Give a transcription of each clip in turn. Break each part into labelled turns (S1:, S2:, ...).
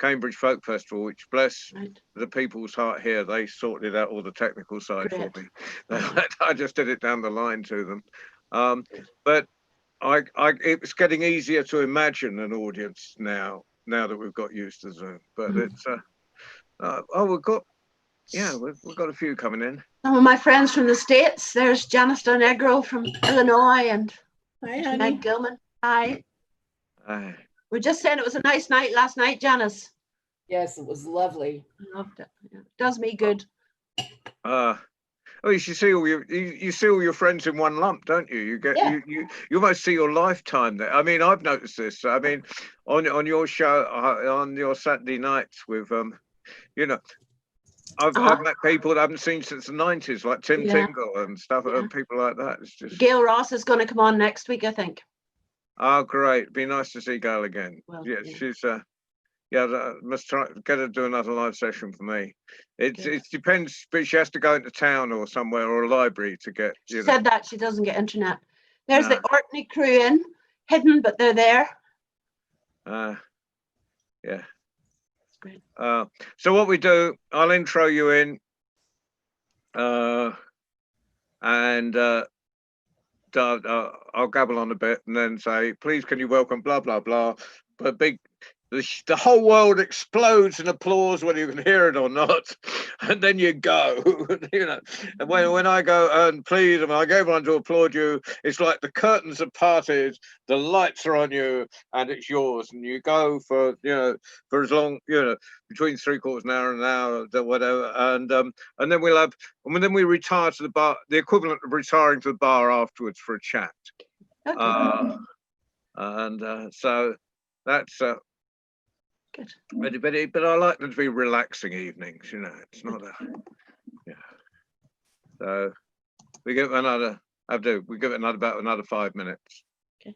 S1: Cambridge Folk Festival, which bless
S2: Right.
S1: the people's heart here, they sorted out all the technical side for
S2: Great.
S1: me. I just did it down the line to them. But it's getting easier to imagine an audience now that we've got used to Zoom. But it's we've got a few coming in.
S2: Some of my friends from the States. There's Janice Donegro from Illinois and Meg Gilman. Hi. We're just saying it was a nice night last night, Janice.
S3: Yes, it was lovely.
S2: I loved it. Yeah. Does me good.
S1: You should see you see all your friends in one lump, don't you? You get you almost see your lifetime there. I mean, I've noticed this. I mean, on your show on your Saturday nights with I've met people that I haven't seen since the 90s, like Tim Tingle and stuff, and people like that. It's just
S2: Gail Ross is going to come on next week, I think.
S1: Oh, great! It'd be nice to see Gail again.
S2: Well,
S1: She's must try get her to do another live session for me. It depends, but she has to go into town or somewhere or a library to get.
S2: She said that she doesn't get internet. There's the Orkney crew hidden, but they're there.
S1: Yeah.
S2: That's great.
S1: So what we do, I'll intro you in, and I'll gabble on a bit and then say, please can you welcome blah blah blah, but the whole world explodes in applause whether you can hear it or not, and then you go. And when I go and please, and I get everyone to applaud you, it's like the curtains are parted, the lights are on you, and it's yours, and you go for as long between 3/4 of an hour, whatever, and then we retire to the bar, the equivalent of retiring to the bar afterwards for a chat.
S2: Okay.
S1: So that's
S2: good.
S1: But I like them to be relaxing evenings, it's not so we give it about another 5 minutes.
S2: Okay.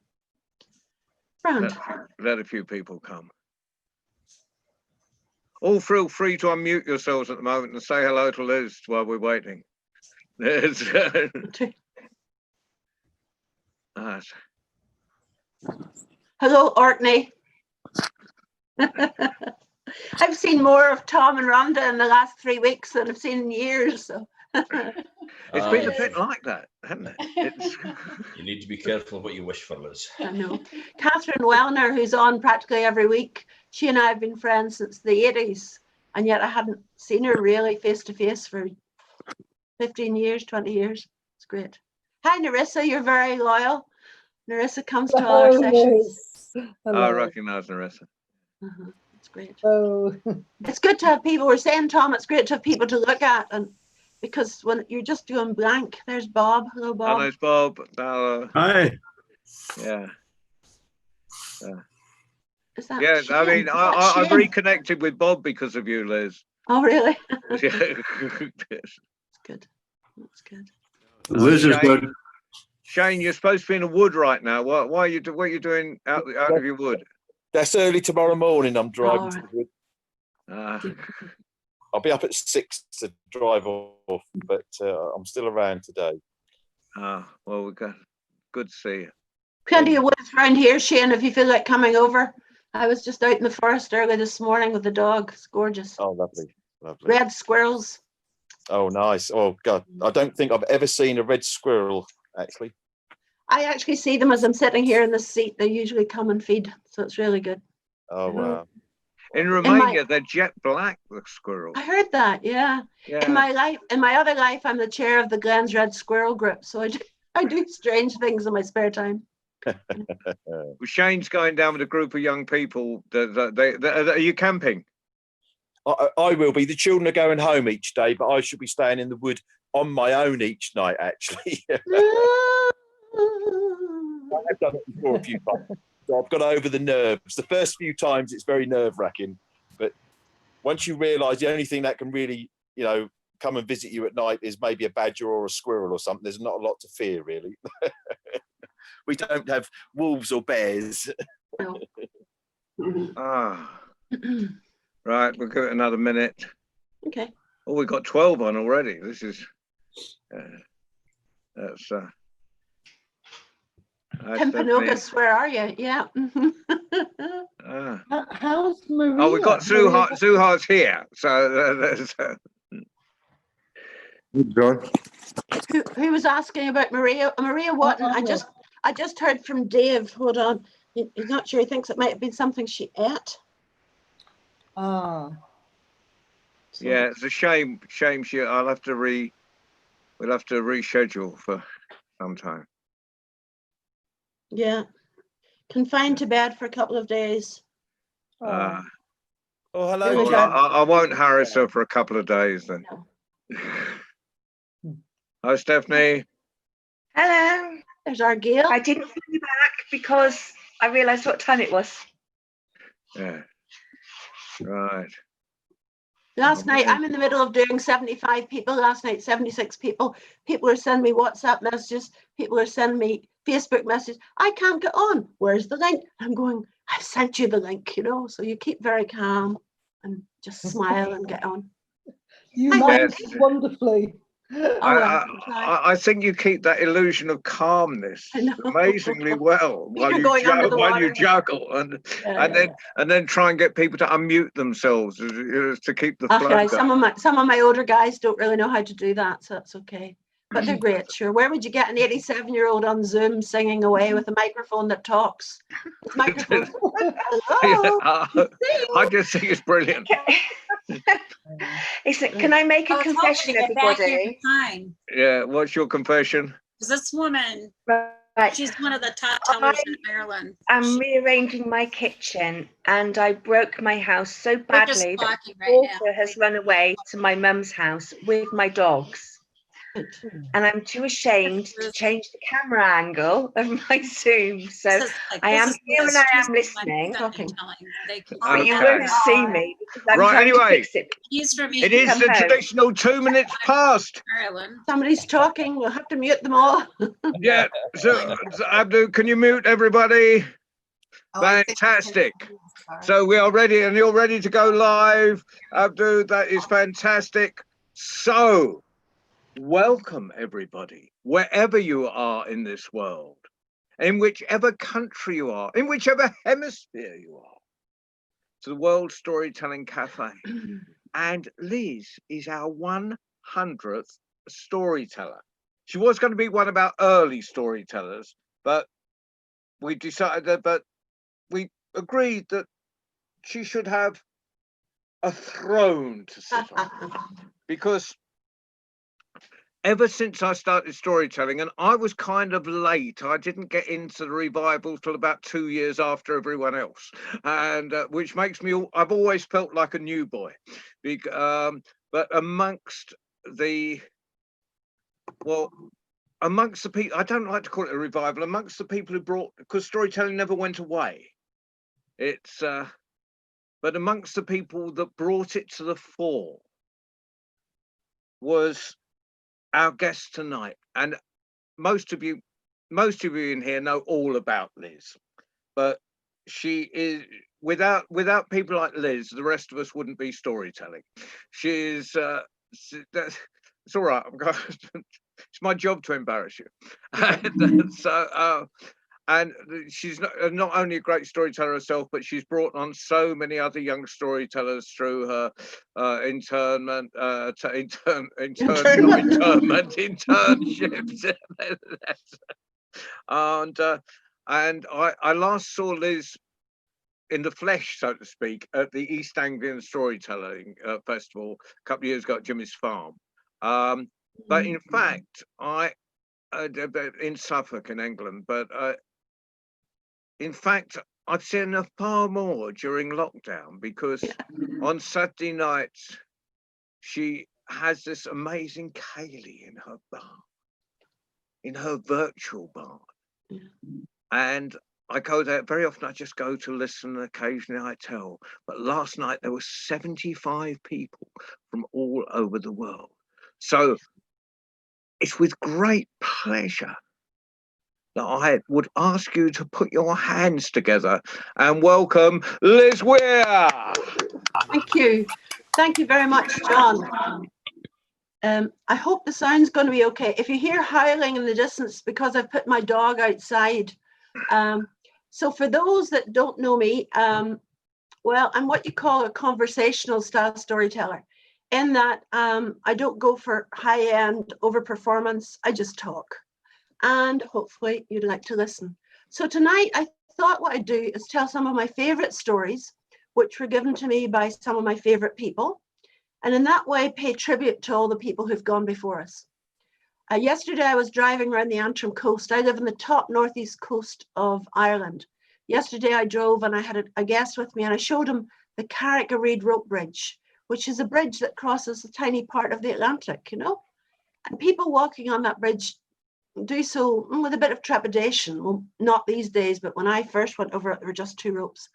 S2: Round.
S1: Let a few people come. All feel free to unmute yourselves at the moment and say hello to Liz while we're waiting.
S2: Hello, Orkney. I've seen more of Tom and Rhonda in the last 3 weeks than I've seen in years. So
S1: it's been a bit like that, hasn't it?
S4: You need to be careful what you wish for, Liz.
S2: I know. Catherine Wellner, who's on practically every week, she and I have been friends since the 80s, and yet I hadn't seen her really face to face for 15 years, 20 years. It's great. Hi, Narissa, you're very loyal. Narissa comes to all our sessions.
S1: I recognise Narissa.
S2: It's great.
S3: Oh,
S2: it's good to have people. We're saying, Tom, it's great to have people to look at, and because when you're just doing blank, there's Bob. Hello, Bob.
S1: Hello, Bob.
S5: Hi.
S1: Yeah.
S2: Is that
S1: Yeah,
S2: Shane?
S1: I mean, I've reconnected with Bob because of you, Liz.
S2: Oh, really?
S1: Yeah.
S2: That's good. That's good.
S5: Liz is good.
S1: Shane, you're supposed to be in a wood right now. What are you doing out of your wood?
S6: That's early tomorrow morning. I'm driving to the wood. I'll be up at 6 to drive off, but I'm still around today.
S1: Well, we're good to see you.
S2: Plenty of woods around here, Shane, if you feel like coming over. I was just out in the forest early this morning with the dog. It's gorgeous.
S6: Oh, lovely. Lovely.
S2: Red squirrels.
S6: Oh, nice. Oh, God. I don't think I've ever seen a red squirrel, actually.
S2: I actually see them as I'm sitting here in the seat. They usually come and feed, so it's really good.
S6: Oh, wow.
S1: In Romania, they're jet black, the squirrels.
S2: I heard that, yeah. In my other life, I'm the chair of the Glens Red Squirrel Group, so I do strange things in my spare time.
S1: Well, Shane's going down with a group of young people. Are you camping?
S6: I will be. The children are going home each day, but I should be staying in the wood on my own each night, actually. I've done it before a few times. So I've got over the nerves. The first few times it's very nerve-wracking, but once you realise the only thing that can really, come and visit you at night is maybe a badger or a squirrel or something, there's not a lot to fear, really. We don't have wolves or bears.
S2: No.
S1: Right, we'll give it another minute.
S2: Okay.
S1: Oh, we've got 12 on already. This is that's Hi, Stephanie.
S2: Timpanogos, where are you? Yeah.
S1: Ah.
S3: How's Maria?
S1: Oh, we've got Zuhar's here. So there's.
S5: John.
S2: Who was asking about Maria? Maria Watton. I just heard from Dave. Hold on. He's not sure. He thinks it might have been something she ate.
S3: Ah.
S2: So,
S1: Yeah, it's a shame. Shame. We'll have to reschedule for some time.
S2: yeah. Confined to bed for a couple of days.
S1: Uh,
S6: Oh, hello.
S2: Really
S1: well,
S2: bad.
S1: I won't harass her for a couple of days then. Hi, Stephanie.
S7: Hello.
S2: There's our Gail.
S7: I didn't phone you back because I realised what time it was.
S1: Yeah. Right.
S2: Last night, I'm in the middle of doing 75 people. Last night, 76 people. People are sending me WhatsApp messages. People are sending me Facebook messages. I can't get on. Where's the link? I'm going, I've sent you the link, So you keep very calm and just smile and get on.
S3: You
S2: Hi,
S3: managed
S2: Stephanie.
S3: wonderfully.
S1: I think you keep that illusion of calmness
S2: I know.
S1: amazingly well while
S2: You're
S1: you
S2: going under the
S1: while you
S2: water.
S1: juggle and then try and get people to unmute themselves to keep the flow
S2: Okay,
S1: going.
S2: some of my older guys don't really know how to do that, so that's okay. But they're great, sure. Where would you get an 87-year-old on Zoom singing away with a microphone that talks? This microphone. Hello.
S1: I just think it's brilliant.
S7: Can I make a
S8: I was hoping
S7: confession,
S8: to get back here
S7: everybody?
S8: in time.
S1: Yeah, what's your confession?
S8: 'Cause this woman,
S7: Right.
S8: she's one of the top tellers in Ireland.
S7: I'm rearranging my kitchen and I broke my house so
S8: We're just
S7: badly that
S8: talking right now.
S7: water has run away to my mum's house with my dogs. And I'm too ashamed to change the camera angle of my Zoom. So I am here and I am listening. But you
S1: Okay.
S7: won't see me because I'm
S1: Right,
S7: trying
S1: anyway.
S7: to fix it.
S8: He's from
S1: It is
S7: Come
S1: the
S7: home.
S1: traditional 2 minutes past.
S8: Ireland.
S2: Somebody's talking. We'll have to mute them all.
S1: Yeah. So Abdu, can you mute everybody? Fantastic. So we are ready, and you're ready to go live. Abdu, that is fantastic. So welcome everybody, wherever you are in this world, in whichever country you are, in whichever hemisphere you are, to the World Storytelling Cafe. And Liz is our 100th storyteller. She was going to be one of our early storytellers, but we decided that, we agreed that she should have a throne to sit on, because ever since I started storytelling, and I was kind of late, I didn't get into the revival till about 2 years after everyone else, and which makes me, I've always felt like a new boy. But amongst the people, I don't like to call it a revival, amongst the people who brought, because storytelling never went away. It's, but amongst the people that brought it to the fore was our guest tonight. And most of you in here know all about Liz, but she is, without people like Liz, the rest of us wouldn't be storytelling. She's it's all right. It's my job to embarrass you. And so and she's not only a great storyteller herself, but she's brought on so many other young storytellers through her internships. And I last saw Liz in the flesh, so to speak, at the East Anglian Storytelling Festival a couple of years ago at Jimmy's Farm. But in fact, in Suffolk in England, but in fact, I've seen her far more during lockdown, because on Saturday nights, she has this amazing Kaylee in her bar, in her virtual bar. And I go there very often. I just go to listen, and occasionally I tell. But last night there were 75 people from all over the world. So it's with great pleasure that I would ask you to put your hands together and welcome Liz Weir.
S2: Thank you. Thank you very much, John. I hope the sound's going to be okay. If you hear howling in the distance, because I've put my dog outside So for those that don't know me, well, I'm what you call a conversational style storyteller, in that I don't go for high-end overperformance. I just talk, and hopefully you'd like to listen. So tonight I thought what I'd do is tell some of my favorite stories, which were given to me by some of my favorite people, and in that way pay tribute to all the people who've gone before us. Yesterday I was driving around the Antrim coast. I live in the top northeast coast of Ireland. Yesterday I drove and I had a guest with me, and I showed him the Carrick-a-Reid rope bridge, which is a bridge that crosses a tiny part of the Atlantic, you know? And people walking on that bridge do so with a bit of trepidation. Well, not these days, but when I first went over it, there were just 2 ropes.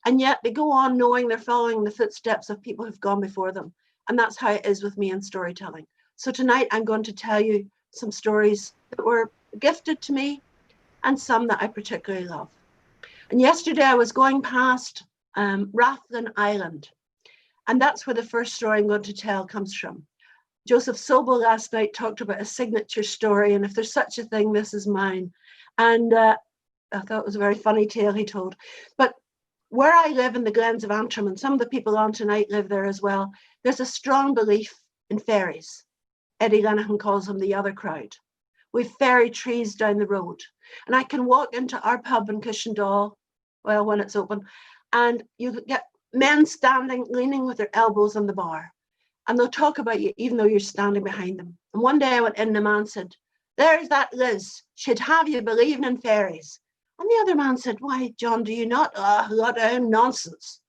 S2: And yet they go on knowing they're following the footsteps of people who've gone before them. And that's how it is with me in storytelling. So tonight I'm going to tell you some stories that were gifted to me and some that I particularly love. And yesterday I was going past Rathlin Island, and that's where the first story I'm going to tell comes from. Joseph Sobel last night talked about a signature story, and if there's such a thing, this is mine. And I thought it was a very funny tale he told. But where I live in the Glens of Antrim, and some of the people on tonight live there as well, there's a strong belief in fairies. Eddie Lenihan calls them the other crowd. We've fairy trees down the road, and I can walk into our pub in Cushendall, well, when it's open, and you get men standing, leaning with their elbows on the bar, and they'll talk about you even though you're standing behind them. And one day I went in and the man said, "There's that Liz, she'd have you believing in fairies." And the other man said, "Why, John, do you not?" "Ah, a lot of nonsense.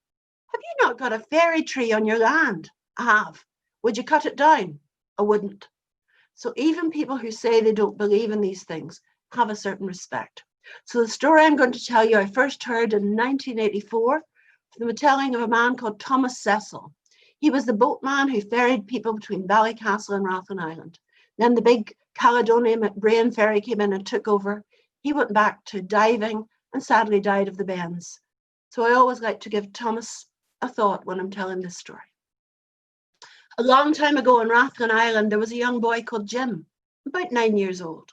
S2: Have you not got a fairy tree on your land?" "I have." "Would you cut it down?" "I wouldn't." So even people who say they don't believe in these things have a certain respect. So the story I'm going to tell you, I first heard in 1984 from the telling of a man called Thomas Cecil. He was the boatman who ferried people between Ballycastle and Rathlin Island. Then the big Caledonia McBrain ferry came in and took over. He went back to diving and sadly died of the bends. So I always like to give Thomas a thought when I'm telling this story. A long time ago in Rathlin Island, there was a young boy called Jim, about 9 years old.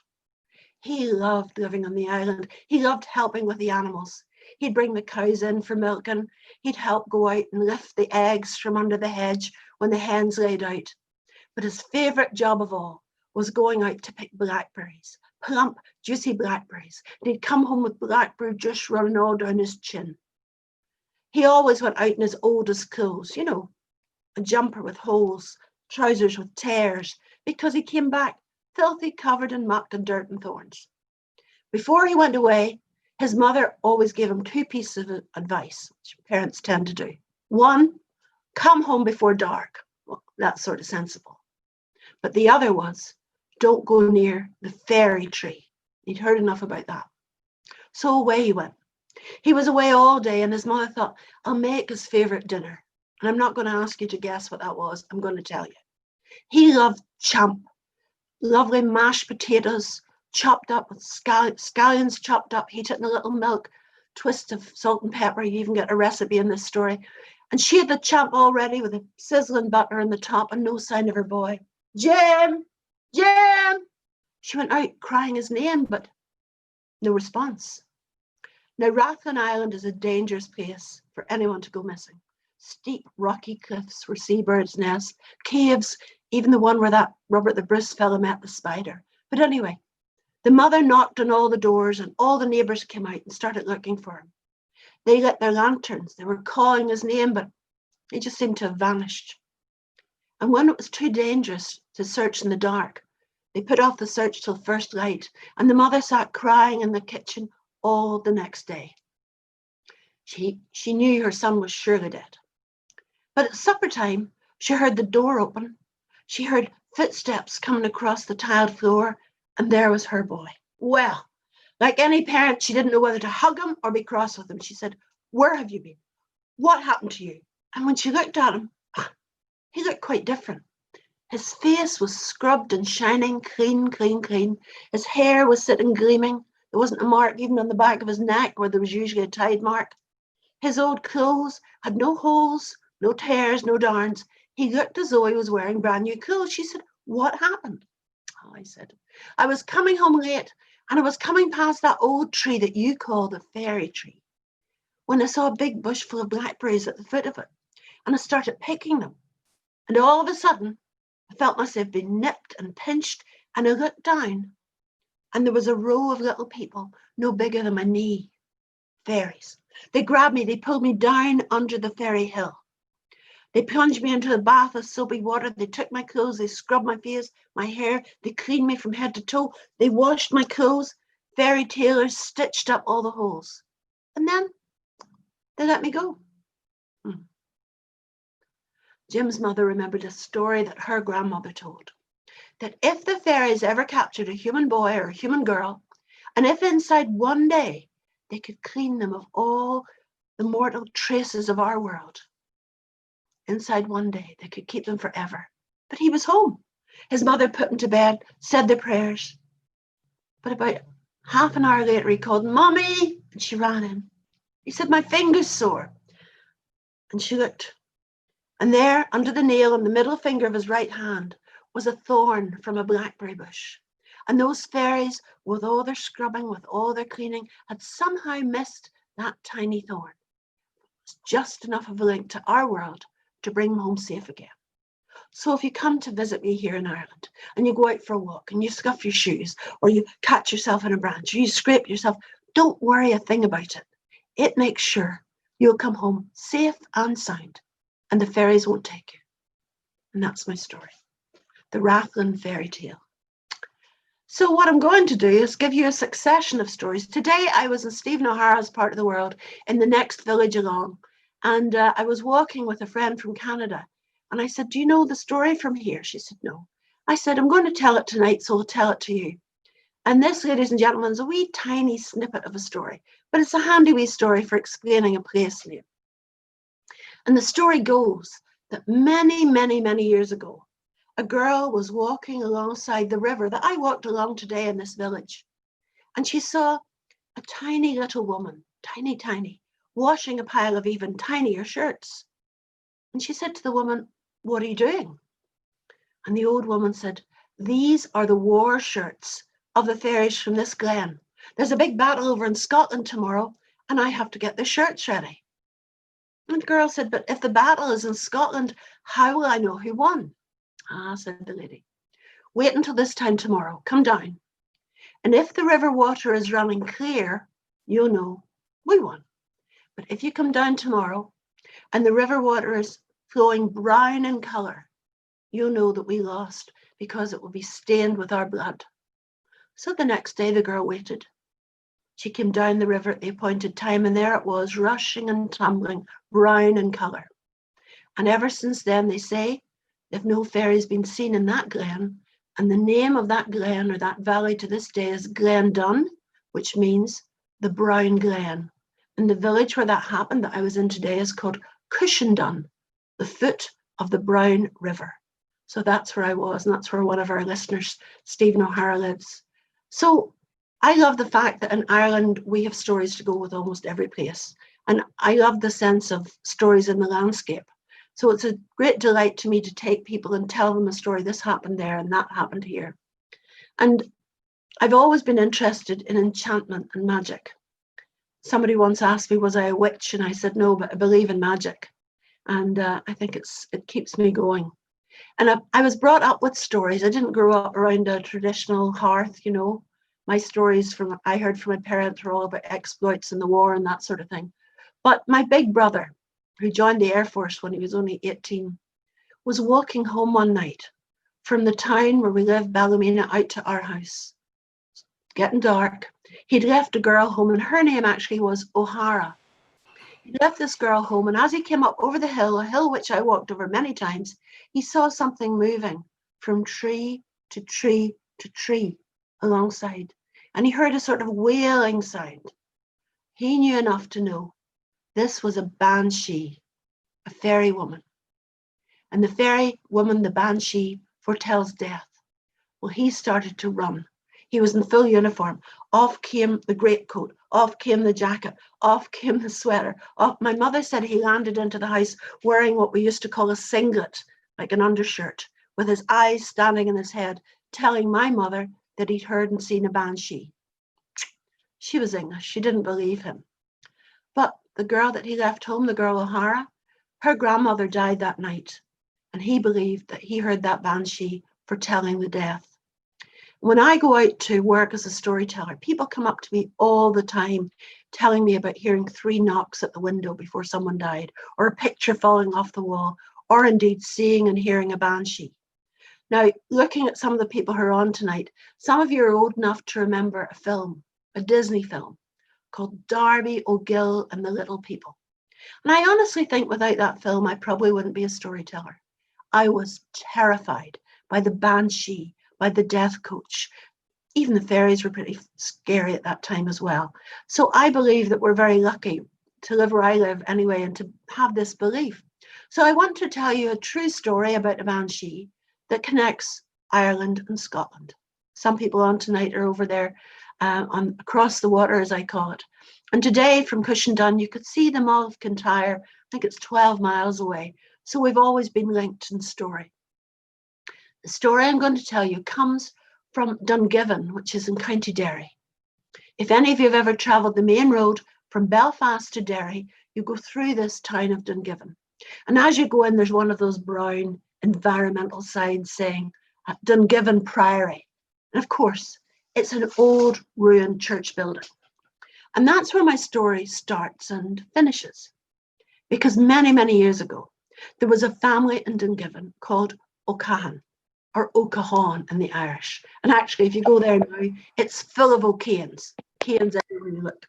S2: He loved living on the island. He loved helping with the animals. He'd bring the cows in for milking. He'd help go out and lift the eggs from under the hedge when the hens laid out. But his favourite job of all was going out to pick blackberries, plump, juicy blackberries. And he'd come home with blackberry juice running all down his chin. He always went out in his oldest clothes, you know, a jumper with holes, trousers with tears, because he came back filthy, covered in muck and dirt and thorns. Before he went away, his mother always gave him 2 pieces of advice, which parents tend to do. 1, come home before dark. Well, that's sort of sensible. But the other was, don't go near the fairy tree. He'd heard enough about that. So away he went. He was away all day, and his mother thought, I'll make his favourite dinner. And I'm not going to ask you to guess what that was. I'm going to tell you. He loved champ, lovely mashed potatoes, chopped up with scallions chopped up, heated in a little milk, twist of salt and pepper. You even get a recipe in this story. And she had the champ all ready with a sizzling butter in the top and no sign of her boy. Jim! Jim! She went out crying his name, but no response. Now, Rathlin Island is a dangerous place for anyone to go missing. Steep, rocky cliffs where seabirds nest, caves, even the one where that Robert the Bruce fellow met the spider. But anyway, the mother knocked on all the doors and all the neighbours came out and started looking for him. They lit their lanterns. They were calling his name, but he just seemed to have vanished. And when it was too dangerous to search in the dark, they put off the search till first light, and the mother sat crying in the kitchen all the next day. She knew her son was surely dead. But at supper time, she heard the door open. She heard footsteps coming across the tiled floor, and there was her boy. Well, like any parent, she didn't know whether to hug him or be cross with him. She said, where have you been? What happened to you? And when she looked at him, he looked quite different. His face was scrubbed and shining, clean, clean, clean. His hair was sitting gleaming. There wasn't a mark even on the back of his neck where there was usually a tide mark. His old clothes had no holes, no tears, no darns. He looked as though he was wearing brand new clothes. She said, what happened? I said. I was coming home late, and I was coming past that old tree that you call the fairy tree, when I saw a big bush full of blackberries at the foot of it, and I started picking them. And all of a sudden, I felt myself being nipped and pinched, and I looked down, and there was a row of little people, no bigger than my knee, fairies. They grabbed me, they pulled me down under the fairy hill. They plunged me into a bath of soapy water. They took my clothes, they scrubbed my face, my hair, they cleaned me from head to toe. They washed my clothes. Fairy tailors stitched up all the holes. And then they let me go. Jim's mother remembered a story that her grandmother told, that if the fairies ever captured a human boy or a human girl, and if inside one day they could clean them of all the mortal traces of our world, inside one day they could keep them forever. But he was home. His mother put him to bed, said the prayers. But about half an hour later he called, "Mommy," and she ran in. He said, "My finger's sore." And she looked, and there, under the nail on the middle finger of his right hand, was a thorn from a blackberry bush. And those fairies, with all their scrubbing, with all their cleaning, had somehow missed that tiny thorn. It was just enough of a link to our world to bring him home safe again. So if you come to visit me here in Ireland, and you go out for a walk, and you scuff your shoes, or you catch yourself in a branch, or you scrape yourself, don't worry a thing about it. It makes sure you'll come home safe and sound, and the fairies won't take you. And that's my story, the Rathlin fairy tale. So what I'm going to do is give you a succession of stories. Today I was in Stephen O'Hara's part of the world, in the next village along, and I was walking with a friend from Canada, and I said, "Do you know the story from here?" She said, "No." I said, "I'm going to tell it tonight, so I'll tell it to you." And this, ladies and gentlemen, is a wee tiny snippet of a story, but it's a handy wee story for explaining a place name. And the story goes that many, many, many years ago, a girl was walking alongside the river that I walked along today in this village. And she saw a tiny little woman, tiny, tiny, washing a pile of even tinier shirts. And she said to the woman, "What are you doing?" And the old woman said, "These are the war shirts of the fairies from this glen. There's a big battle over in Scotland tomorrow, and I have to get the shirts ready." And the girl said, "But if the battle is in Scotland, how will I know who won?" "Ah," said the lady, "wait until this time tomorrow. Come down. And if the river water is running clear, you'll know we won. But if you come down tomorrow and the river water is flowing brown in colour, you'll know that we lost, because it will be stained with our blood." So the next day the girl waited. She came down the river at the appointed time, and there it was, rushing and tumbling, brown in colour. And ever since then, they say, if no fairy's been seen in that glen, and the name of that glen or that valley to this day is Glendun, which means the brown glen. And the village where that happened that I was in today is called Cushindun, the foot of the brown river. So that's where I was, and that's where one of our listeners, Stephen O'Hara, lives. So I love the fact that in Ireland we have stories to go with almost every place. And I love the sense of stories in the landscape. So it's a great delight to me to take people and tell them a story. This happened there and that happened here. And I've always been interested in enchantment and magic. Somebody once asked me, was I a witch? And I said, no, but I believe in magic. And I think it keeps me going. And I was brought up with stories. I didn't grow up around a traditional hearth, you know. My stories I heard from my parents were all about exploits in the war and that sort of thing. But my big brother, who joined the Air Force when he was only 18, was walking home one night from the town where we lived, Ballymena, out to our house. Getting dark. He'd left a girl home, and her name actually was O'Hara. He left this girl home, and as he came up over the hill, a hill which I walked over many times, he saw something moving from tree to tree to tree alongside. And he heard a sort of wailing sound. He knew enough to know this was a banshee, a fairy woman. And the fairy woman, the banshee, foretells death. Well, he started to run. He was in full uniform. Off came the greatcoat. Off came the jacket. Off came the sweater. My mother said he landed into the house wearing what we used to call a singlet, like an undershirt, with his eyes standing in his head, telling my mother that he'd heard and seen a banshee. She was English. She didn't believe him. But the girl that he left home, the girl O'Hara, her grandmother died that night, and he believed that he heard that banshee foretelling the death. When I go out to work as a storyteller, people come up to me all the time telling me about hearing 3 knocks at the window before someone died, or a picture falling off the wall, or indeed seeing and hearing a banshee. Now, looking at some of the people who are on tonight, some of you are old enough to remember a film, a Disney film, called Darby O'Gill and the Little People. And I honestly think without that film, I probably wouldn't be a storyteller. I was terrified by the banshee, by the death coach. Even the fairies were pretty scary at that time as well. So I believe that we're very lucky to live where I live anyway and to have this belief. So I want to tell you a true story about a banshee that connects Ireland and Scotland. Some people on tonight are over there across the water, as I call it. And today from Cushendun, you could see the Mull of Kintyre. I think it's 12 miles away. So we've always been linked in story. The story I'm going to tell you comes from Dungiven, which is in County Derry. If any of you have ever travelled the main road from Belfast to Derry, you go through this town of Dungiven. And as you go in, there's one of those brown environmental signs saying Dungiven Priory. And of course, it's an old ruined church building. And that's where my story starts and finishes. Because many, many years ago, there was a family in Dungiven called O'Cahon, or O'Cahan in the Irish. And actually, if you go there now, it's full of O'Cahan's. Cahan's everywhere you look.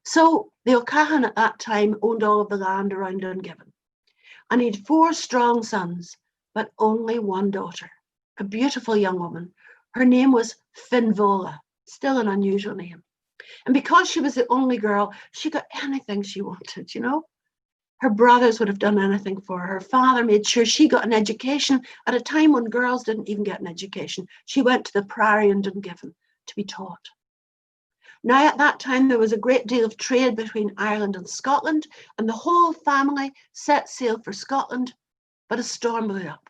S2: So the O'Cahan at that time owned all of the land around Dungiven. And he had 4 strong sons, but only 1 daughter, a beautiful young woman. Her name was Finvola, still an unusual name. And because she was the only girl, she got anything she wanted, you know. Her brothers would have done anything for her. Her father made sure she got an education at a time when girls didn't even get an education. She went to the Priory in Dungiven to be taught. Now, at that time, there was a great deal of trade between Ireland and Scotland, and the whole family set sail for Scotland, but a storm blew up,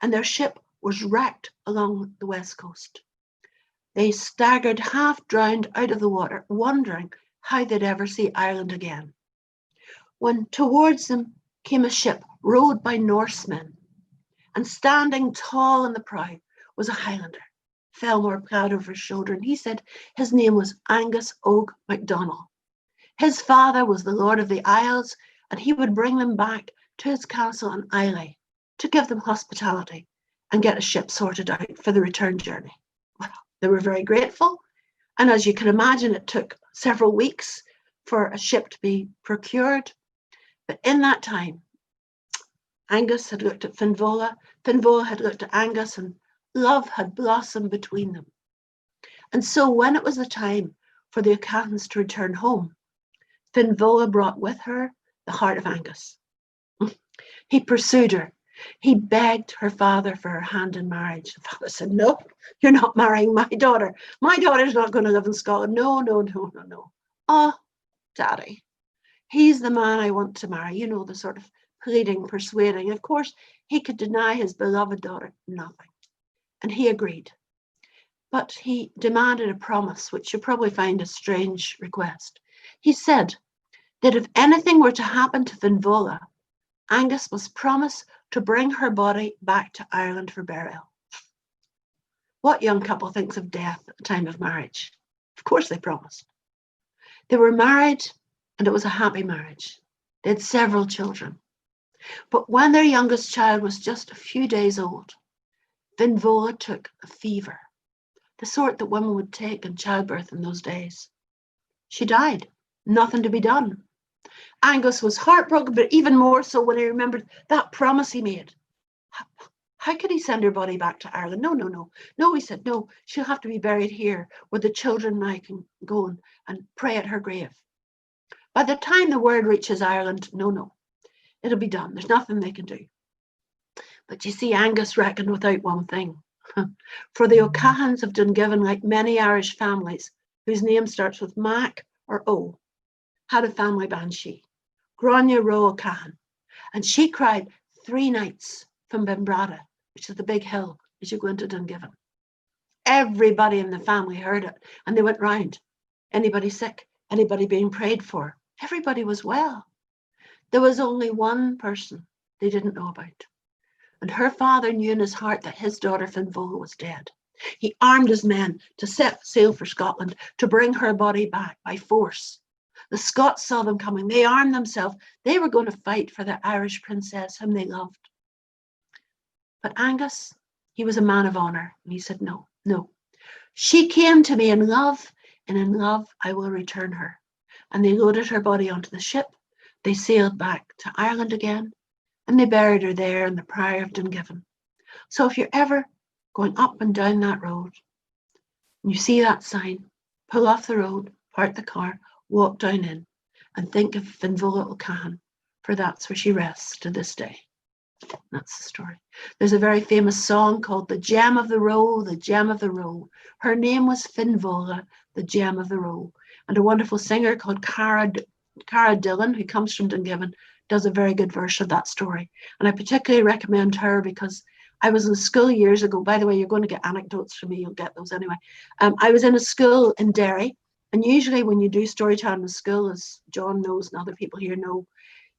S2: and their ship was wrecked along the west coast. They staggered half drowned out of the water, wondering how they'd ever see Ireland again. When towards them came a ship rowed by Norsemen, and standing tall in the prow was a Highlander, Fellmore proud over his shoulder, and he said his name was Angus Og MacDonald. His father was the Lord of the Isles, and he would bring them back to his castle in Islay to give them hospitality and get a ship sorted out for the return journey. Well, they were very grateful, and as you can imagine, it took several weeks for a ship to be procured. But in that time, Angus had looked at Finvola, Finvola had looked at Angus, and love had blossomed between them. And so when it was the time for the O'Cahans to return home, Finvola brought with her the heart of Angus. He pursued her. He begged her father for her hand in marriage. The father said, "No, you're not marrying my daughter. My daughter's not going to live in Scotland. No, no, no, no, no. Oh, Daddy, he's the man I want to marry." You know, the sort of pleading, persuading. Of course, he could deny his beloved daughter nothing. And he agreed. But he demanded a promise, which you'll probably find a strange request. He said that if anything were to happen to Finvola, Angus must promise to bring her body back to Ireland for burial. What young couple thinks of death at the time of marriage? Of course they promised. They were married, and it was a happy marriage. They had several children. But when their youngest child was just a few days old, Finvola took a fever, the sort that women would take in childbirth in those days. She died, nothing to be done. Angus was heartbroken, but even more so when he remembered that promise he made. How could he send her body back to Ireland? No, no, no. No, he said, no, she'll have to be buried here where the children and I can go and pray at her grave. By the time the word reaches Ireland, no, it'll be done. There's nothing they can do. But you see, Angus reckoned without one thing. For the O'Cahans of Dungiven, like many Irish families whose name starts with Mac or O, had a family banshee, Grania Ro O'Cahan, and she cried 3 nights from Bimbrada, which is the big hill as you go into Dungiven. Everybody in the family heard it, and they went round. Anybody sick? Anybody being prayed for? Everybody was well. There was only one person they didn't know about. And her father knew in his heart that his daughter Finvola was dead. He armed his men to set sail for Scotland to bring her body back by force. The Scots saw them coming. They armed themselves. They were going to fight for the Irish princess whom they loved. But Angus, he was a man of honour. And he said, no, no. She came to me in love, and in love I will return her. And they loaded her body onto the ship. They sailed back to Ireland again, and they buried her there in the Priory of Dungiven. So if you're ever going up and down that road, and you see that sign, pull off the road, park the car, walk down in, and think of Finvola Kahn, for that's where she rests to this day. That's the story. There's a very famous song called The Gem of the Roe, The Gem of the Roe. Her name was Finvola, the Gem of the Roe. And a wonderful singer called Cara Dillon, who comes from Dungiven, does a very good version of that story. And I particularly recommend her because I was in a school years ago. By the way, you're going to get anecdotes from me. You'll get those anyway. I was in a school in Derry. And usually when you do storytelling in school, as John knows and other people here know,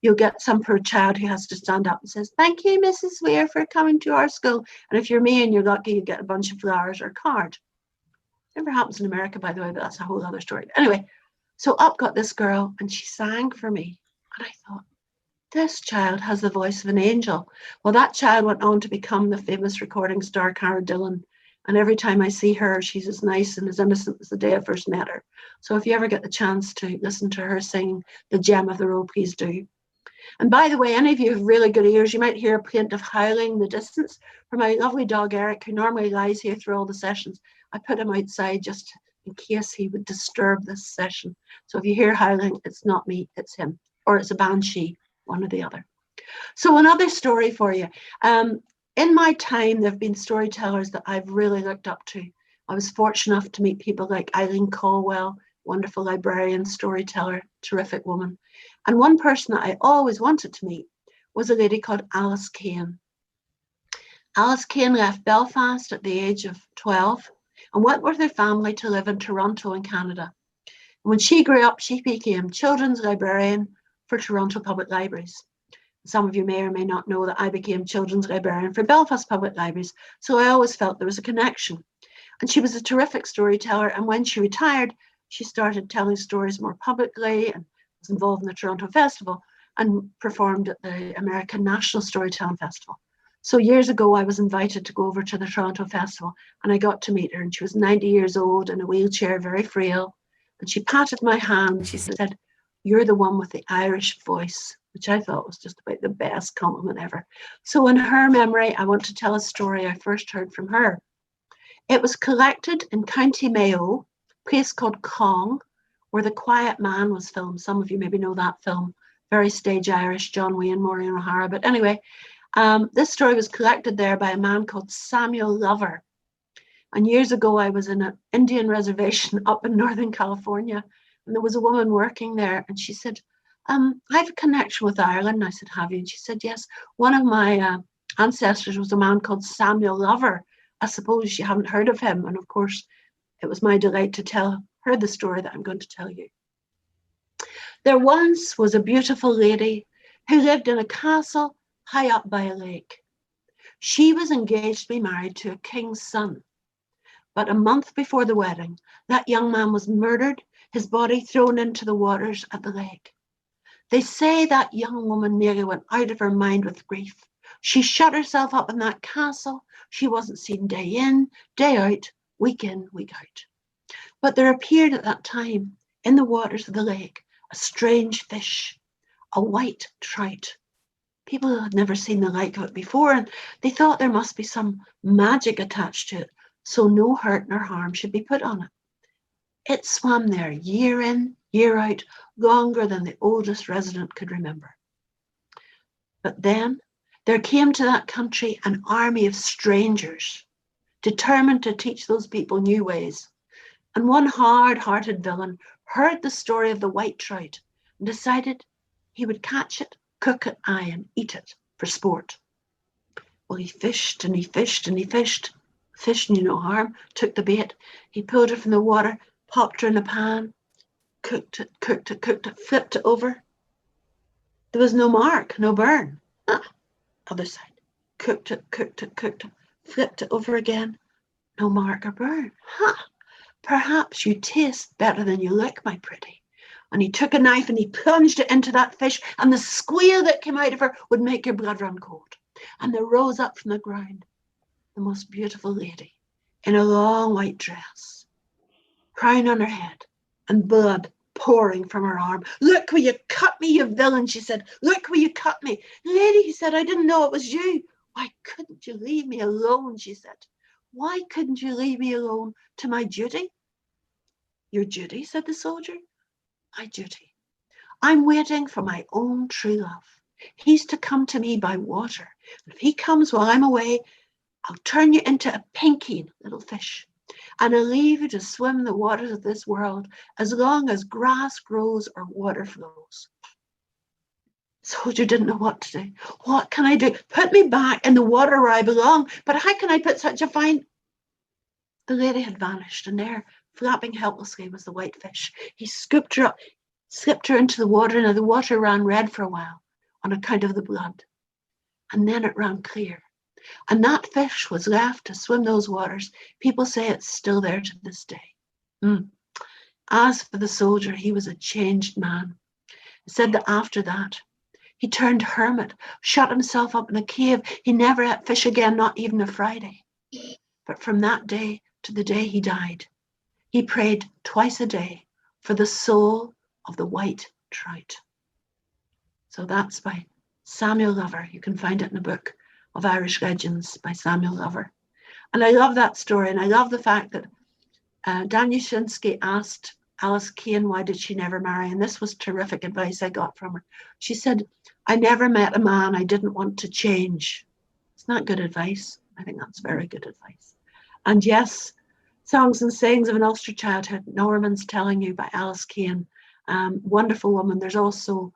S2: you'll get some poor child who has to stand up and says, thank you, Mrs. Weir, for coming to our school. And if you're me and you're lucky, you get a bunch of flowers or a card. Never happens in America, by the way, but that's a whole other story. Anyway, so up got this girl and she sang for me. And I thought, this child has the voice of an angel. Well, that child went on to become the famous recording star, Cara Dillon. And every time I see her, she's as nice and as innocent as the day I first met her. So if you ever get the chance to listen to her sing The Gem of the Roe, please do. And by the way, any of you have really good ears, you might hear a plaintive howling in the distance from my lovely dog, Eric, who normally lies here through all the sessions. I put him outside just in case he would disturb this session. So if you hear howling, it's not me, it's him. Or it's a banshee, one or the other. So another story for you. In my time, there have been storytellers that I've really looked up to. I was fortunate enough to meet people like Eileen Caldwell, wonderful librarian, storyteller, terrific woman. And one person that I always wanted to meet was a lady called Alice Kahn. Alice Kahn left Belfast at the age of 12 and went with her family to live in Toronto in Canada. And when she grew up, she became children's librarian for Toronto Public Libraries. Some of you may or may not know that I became children's librarian for Belfast Public Libraries, so I always felt there was a connection. And she was a terrific storyteller, and when she retired, she started telling stories more publicly and was involved in the Toronto Festival and performed at the American National Storytelling Festival. So years ago, I was invited to go over to the Toronto Festival, and I got to meet her, and she was 90 years old in a wheelchair, very frail, and she patted my hand. She said, "You're the one with the Irish voice," which I thought was just about the best compliment ever. So in her memory, I want to tell a story I first heard from her. It was collected in County Mayo, a place called Kahn, where The Quiet Man was filmed. Some of you maybe know that film, very stage Irish, John Wayne, Maureen O'Hara. But anyway, this story was collected there by a man called Samuel Lover. And years ago, I was in an Indian reservation up in Northern California, and there was a woman working there, and she said, I have a connection with Ireland. And I said, have you? And she said, yes. One of my ancestors was a man called Samuel Lover. I suppose you haven't heard of him. And of course, it was my delight to tell her the story that I'm going to tell you. There once was a beautiful lady who lived in a castle high up by a lake. She was engaged to be married to a king's son. But a month before the wedding, that young man was murdered, his body thrown into the waters at the lake. They say that young woman nearly went out of her mind with grief. She shut herself up in that castle. She wasn't seen day in, day out, week in, week out. But there appeared at that time in the waters of the lake a strange fish, a white trout. People had never seen the like of it before, and they thought there must be some magic attached to it, so no hurt nor harm should be put on it. It swam there year in, year out, longer than the oldest resident could remember. But then there came to that country an army of strangers, determined to teach those people new ways. And one hard-hearted villain heard the story of the white trout and decided he would catch it, cook it, and eat it for sport. Well, he fished and he fished and he fished, Fish knew no harm, took the bait. He pulled her from the water, popped her in a pan, cooked it, flipped it over. There was no mark, no burn. Other side. Cooked it, flipped it over again. No mark or burn. Perhaps you taste better than you look, my pretty. And he took a knife and he plunged it into that fish, and the squeal that came out of her would make your blood run cold. And there rose up from the ground the most beautiful lady in a long white dress, crown on her head, and blood pouring from her arm. Look where you cut me, you villain, she said. Look where you cut me. Lady, he said, I didn't know it was you. Why couldn't you leave me alone, she said. Why couldn't you leave me alone to my duty? Your duty, said the soldier. My duty. I'm waiting for my own true love. He's to come to me by water. If he comes while I'm away, I'll turn you into a pinky little fish, and I'll leave you to swim the waters of this world as long as grass grows or water flows. Soldier didn't know what to do. What can I do? Put me back in the water where I belong. But how can I put such a fine... The lady had vanished, and there, flapping helplessly, was the white fish. He scooped her up, slipped her into the water, and the water ran red for a while on account of the blood. And then it ran clear. And that fish was left to swim those waters. People say it's still there to this day. As for the soldier, he was a changed man. It said that after that, he turned hermit, shut himself up in a cave. He never ate fish again, not even a Friday. But from that day to the day he died, he prayed twice a day for the soul of the white trout. So that's by Samuel Lover. You can find it in a book of Irish Legends by Samuel Lover. And I love that story, and I love the fact that Dan Yushinsky asked Alice Kahn why did she never marry, and this was terrific advice I got from her. She said, I never met a man I didn't want to change. It's not good advice. I think that's very good advice. And yes, Songs and Sayings of an Ulster Childhood, Norman's Telling You by Alice Kahn. Wonderful woman. There's also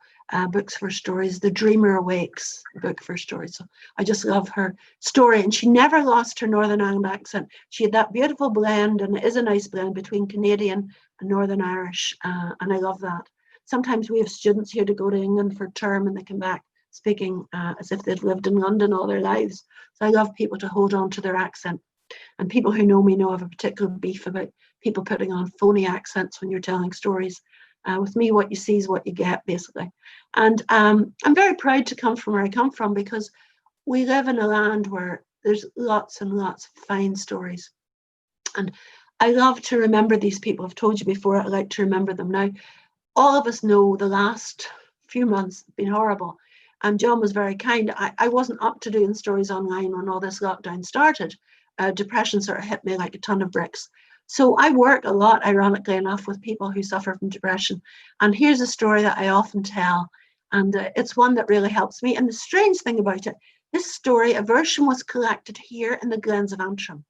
S2: books for stories. The Dreamer Awakes, a book for stories. So I just love her story. And she never lost her Northern Ireland accent. She had that beautiful blend, and it is a nice blend between Canadian and Northern Irish. And I love that. Sometimes we have students here to go to England for a term, and they come back speaking as if they've lived in London all their lives. So I love people to hold on to their accent. And people who know me know I have a particular beef about people putting on phony accents when you're telling stories. With me, what you see is what you get, basically. And I'm very proud to come from where I come from, because we live in a land where there's lots and lots of fine stories. And I love to remember these people. I've told you before, I like to remember them now. All of us know the last few months have been horrible. And John was very kind. I wasn't up to doing stories online when all this lockdown started. Depression sort of hit me like a ton of bricks. So I work a lot, ironically enough, with people who suffer from depression. And here's a story that I often tell, and it's one that really helps me. And the strange thing about it, this story, a version was collected here in the Glens of Antrim.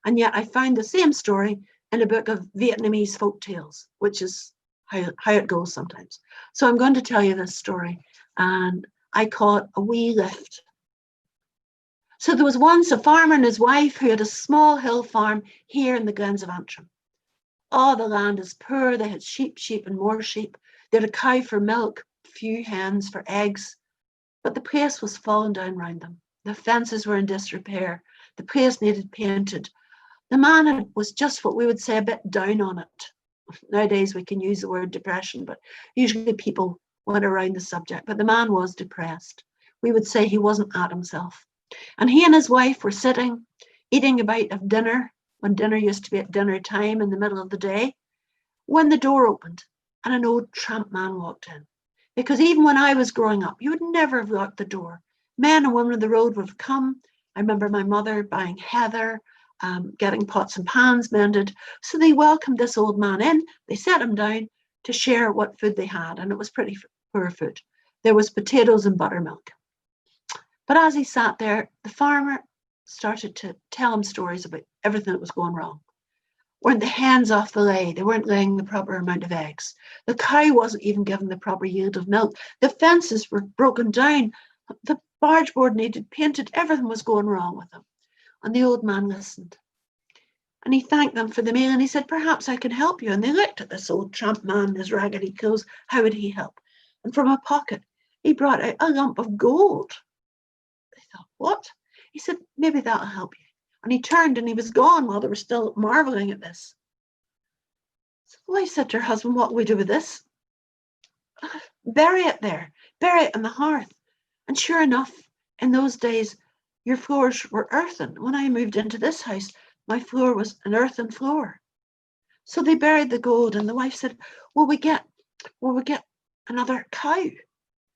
S2: And yet I found the same story in a book of Vietnamese folk tales, which is how it goes sometimes. So I'm going to tell you this story, and I call it A Wee Lift. So there was once a farmer and his wife who had a small hill farm here in the Glens of Antrim. Oh, the land is poor. They had sheep, and more sheep. They had a cow for milk, few hens for eggs. But the place was falling down round them. The fences were in disrepair. The place needed painted. The man was just what we would say a bit down on it. Nowadays we can use the word depression, but usually people went around the subject. But the man was depressed. We would say he wasn't at himself. And he and his wife were sitting, eating a bite of dinner, when dinner used to be at dinner time in the middle of the day, when the door opened and an old tramp man walked in. Because even when I was growing up, you would never have locked the door. Men and women of the road would have come. I remember my mother buying heather, getting pots and pans mended. So they welcomed this old man in. They set him down to share what food they had, and it was pretty poor food. There was potatoes and buttermilk. But as he sat there, the farmer started to tell him stories about everything that was going wrong. Weren't the hens off the lay? They weren't laying the proper amount of eggs. The cow wasn't even given the proper yield of milk. The fences were broken down. The barge board needed painted. Everything was going wrong with them. And the old man listened. And he thanked them for the meal, and he said, perhaps I can help you. And they looked at this old tramp man in his raggedy clothes. How would he help? And from a pocket, he brought out a lump of gold. They thought, what? He said, maybe that'll help you. And he turned and he was gone while they were still marveling at this. So the wife said to her husband, what will we do with this? Bury it there, bury it in the hearth. And sure enough, in those days, your floors were earthen. When I moved into this house, my floor was an earthen floor. So they buried the gold, and the wife said, will we get another cow?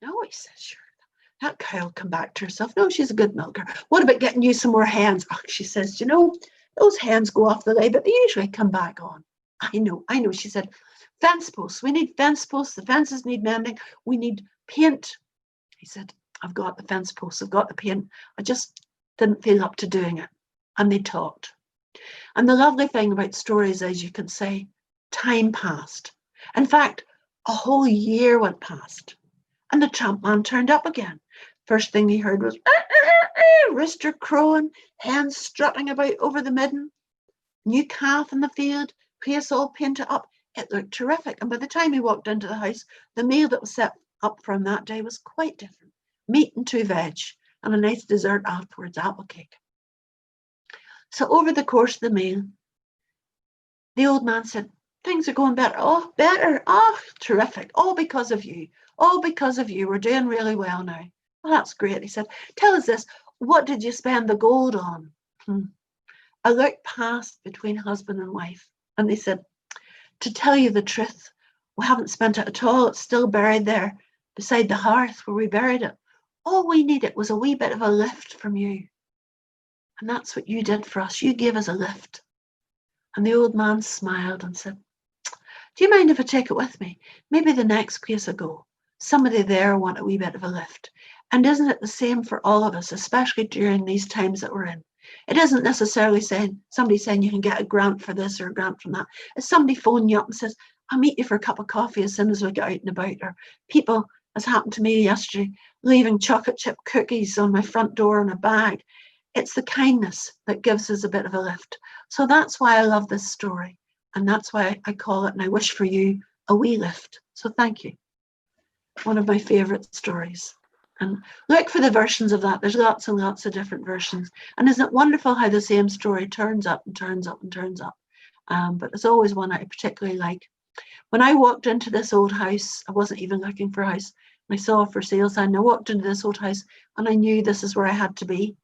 S2: No, he said, sure. That cow will come back to herself. No, she's a good milker. What about getting you some more hens? Oh, she says, you know, those hens go off the lay, but they usually come back on. I know. She said, fence posts. We need fence posts. The fences need mending. We need paint. He said, I've got the fence posts. I've got the paint. I just didn't feel up to doing it. And they talked. And the lovely thing about stories is you can say time passed. In fact, a whole year went past. And the tramp man turned up again. First thing he heard was rooster crowing, hens strutting about over the midden, new calf in the field, place all painted up. It looked terrific. And by the time he walked into the house, the meal that was set up for him that day was quite different. Meat and 2 veg, and a nice dessert afterwards, apple cake. So over the course of the meal, the old man said, things are going better. Oh, better. Oh, terrific. All because of you. All because of you. We're doing really well now. Well, that's great. He said, tell us this. What did you spend the gold on? I looked past between husband and wife, and they said, to tell you the truth, we haven't spent it at all. It's still buried there beside the hearth where we buried it. All we needed was a wee bit of a lift from you. And that's what you did for us. You gave us a lift. And the old man smiled and said, do you mind if I take it with me? Maybe the next place I go, somebody there want a wee bit of a lift. And isn't it the same for all of us, especially during these times that we're in? It isn't necessarily somebody saying you can get a grant for this or a grant from that. It's somebody phoning you up and says, I'll meet you for a cup of coffee as soon as we get out and about. Or people, as happened to me yesterday, leaving chocolate chip cookies on my front door in a bag. It's the kindness that gives us a bit of a lift. So that's why I love this story. And that's why I call it, and I wish for you, a wee lift. So thank you. One of my favorite stories. And look for the versions of that. There's lots and lots of different versions. And isn't it wonderful how the same story turns up and turns up and turns up? But there's always one I particularly like. When I walked into this old house, I wasn't even looking for a house. I saw a for sale sign. I walked into this old house and I knew this is where I had to be.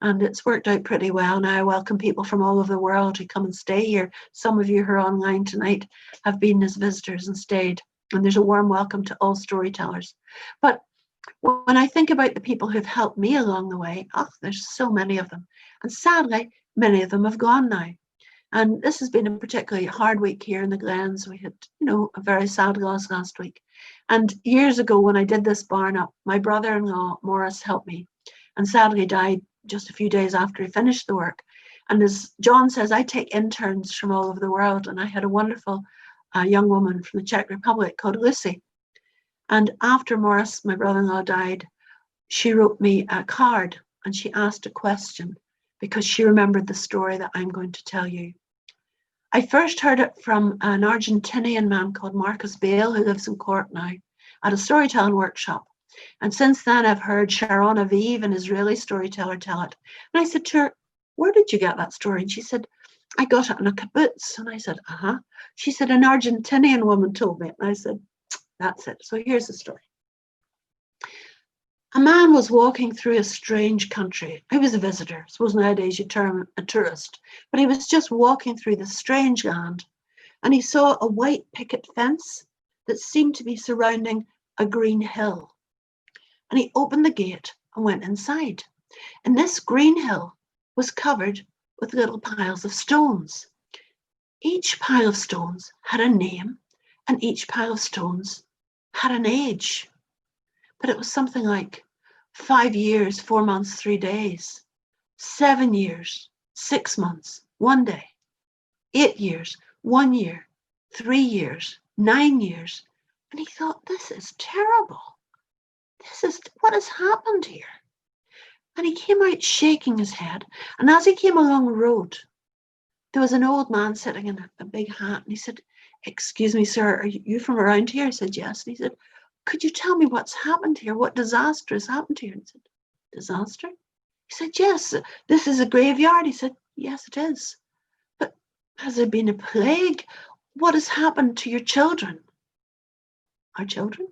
S2: And it's worked out pretty well. Now I welcome people from all over the world who come and stay here. Some of you who are online tonight have been as visitors and stayed. And there's a warm welcome to all storytellers. But when I think about the people who've helped me along the way, there's so many of them. And sadly, many of them have gone now. And this has been a particularly hard week here in the Glens. We had, a very sad loss last week. And years ago, when I did this barn up, my brother-in-law, Morris, helped me and sadly died just a few days after he finished the work. And as John says, I take interns from all over the world. And I had a wonderful young woman from the Czech Republic called Lucy. And after Morris, my brother-in-law, died, she wrote me a card and she asked a question because she remembered the story that I'm going to tell you. I first heard it from an Argentinian man called Marcus Bale, who lives in Cork now, at a storytelling workshop. And since then, I've heard Sharon Aviv, an Israeli storyteller, tell it. And I said to her, where did you get that story? And she said, I got it in a kibbutz. And I said, She said, an Argentinian woman told me. And I said, that's it. So here's the story. A man was walking through a strange country. He was a visitor. I suppose nowadays you term a tourist. But he was just walking through this strange land. And he saw a white picket fence that seemed to be surrounding a green hill. And he opened the gate and went inside. And this green hill was covered with little piles of stones. Each pile of stones had a name, and each pile of stones had an age. But it was something like 5 years, 4 months, 3 days, 7 years, 6 months, 1 day, 8 years, 1 year, 3 years, 9 years. And he thought, this is terrible. This is what has happened here. And he came out shaking his head. And as he came along the road, there was an old man sitting in a big hat, and he said, "Excuse me, sir, are you from around here?" I said, "Yes." And he said, "Could you tell me what's happened here? What disaster has happened here?" And I said, "Disaster?" He said, "Yes, this is a graveyard." He said, "Yes, it is. But has there been a plague? What has happened to your children?" "Our children?"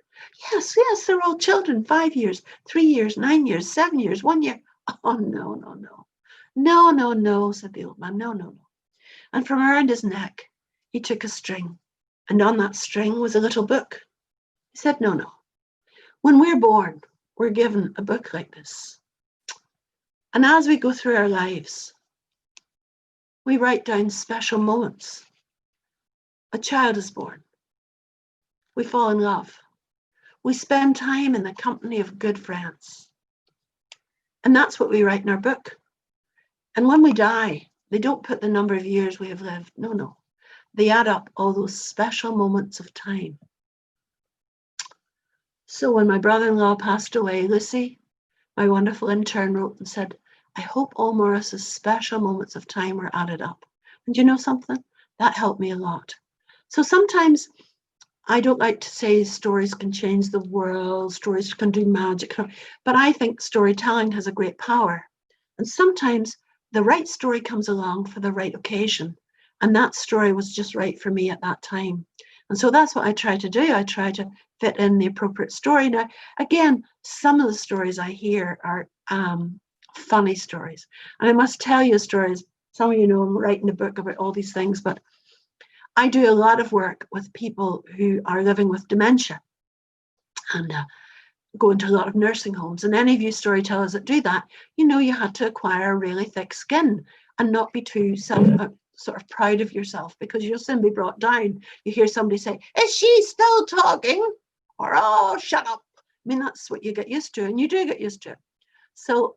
S2: Yes, they're all children, 5 years, 3 years, 9 years, 7 years, 1 year. "Oh, no, no, no. No, no, no," said the old man. "No, no, no." And from around his neck, he took a string, and on that string was a little book. He said, "No, no. When we're born, we're given a book like this. And as we go through our lives, we write down special moments. A child is born. We fall in love. We spend time in the company of good friends. And that's what we write in our book. And when we die, they don't put the number of years we have lived. No, no. They add up all those special moments of time. So when my brother-in-law passed away, Lucy, my wonderful intern, wrote and said, "I hope all Maurice's special moments of time were added up." And you know something? That helped me a lot. So sometimes I don't like to say stories can change the world, stories can do magic, but I think storytelling has a great power. And sometimes the right story comes along for the right occasion. And that story was just right for me at that time. And so that's what I try to do. I try to fit in the appropriate story. Now, again, some of the stories I hear are funny stories. And I must tell you stories. Some of you know I'm writing a book about all these things, but I do a lot of work with people who are living with dementia and go into a lot of nursing homes. And any of you storytellers that do that, you know you had to acquire a really thick skin and not be too sort of proud of yourself, because you'll soon be brought down. You hear somebody say, "Is she still talking?" Or, "Oh, shut up." I mean, that's what you get used to, and you do get used to it. So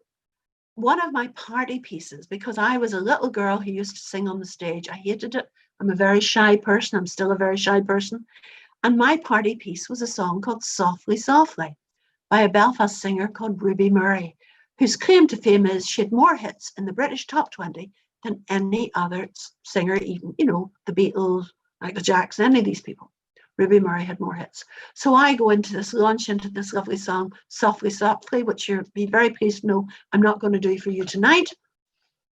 S2: one of my party pieces, because I was a little girl who used to sing on the stage, I hated it. I'm a very shy person. I'm still a very shy person. And my party piece was a song called "Softly, Softly" by a Belfast singer called Ruby Murray, whose claim to fame is she had more hits in the British top 20 than any other singer, even, you know, the Beatles, Michael Jackson, any of these people. Ruby Murray had more hits. So I go into this, launch into this lovely song, "Softly, Softly," which you'll be very pleased to know I'm not going to do for you tonight.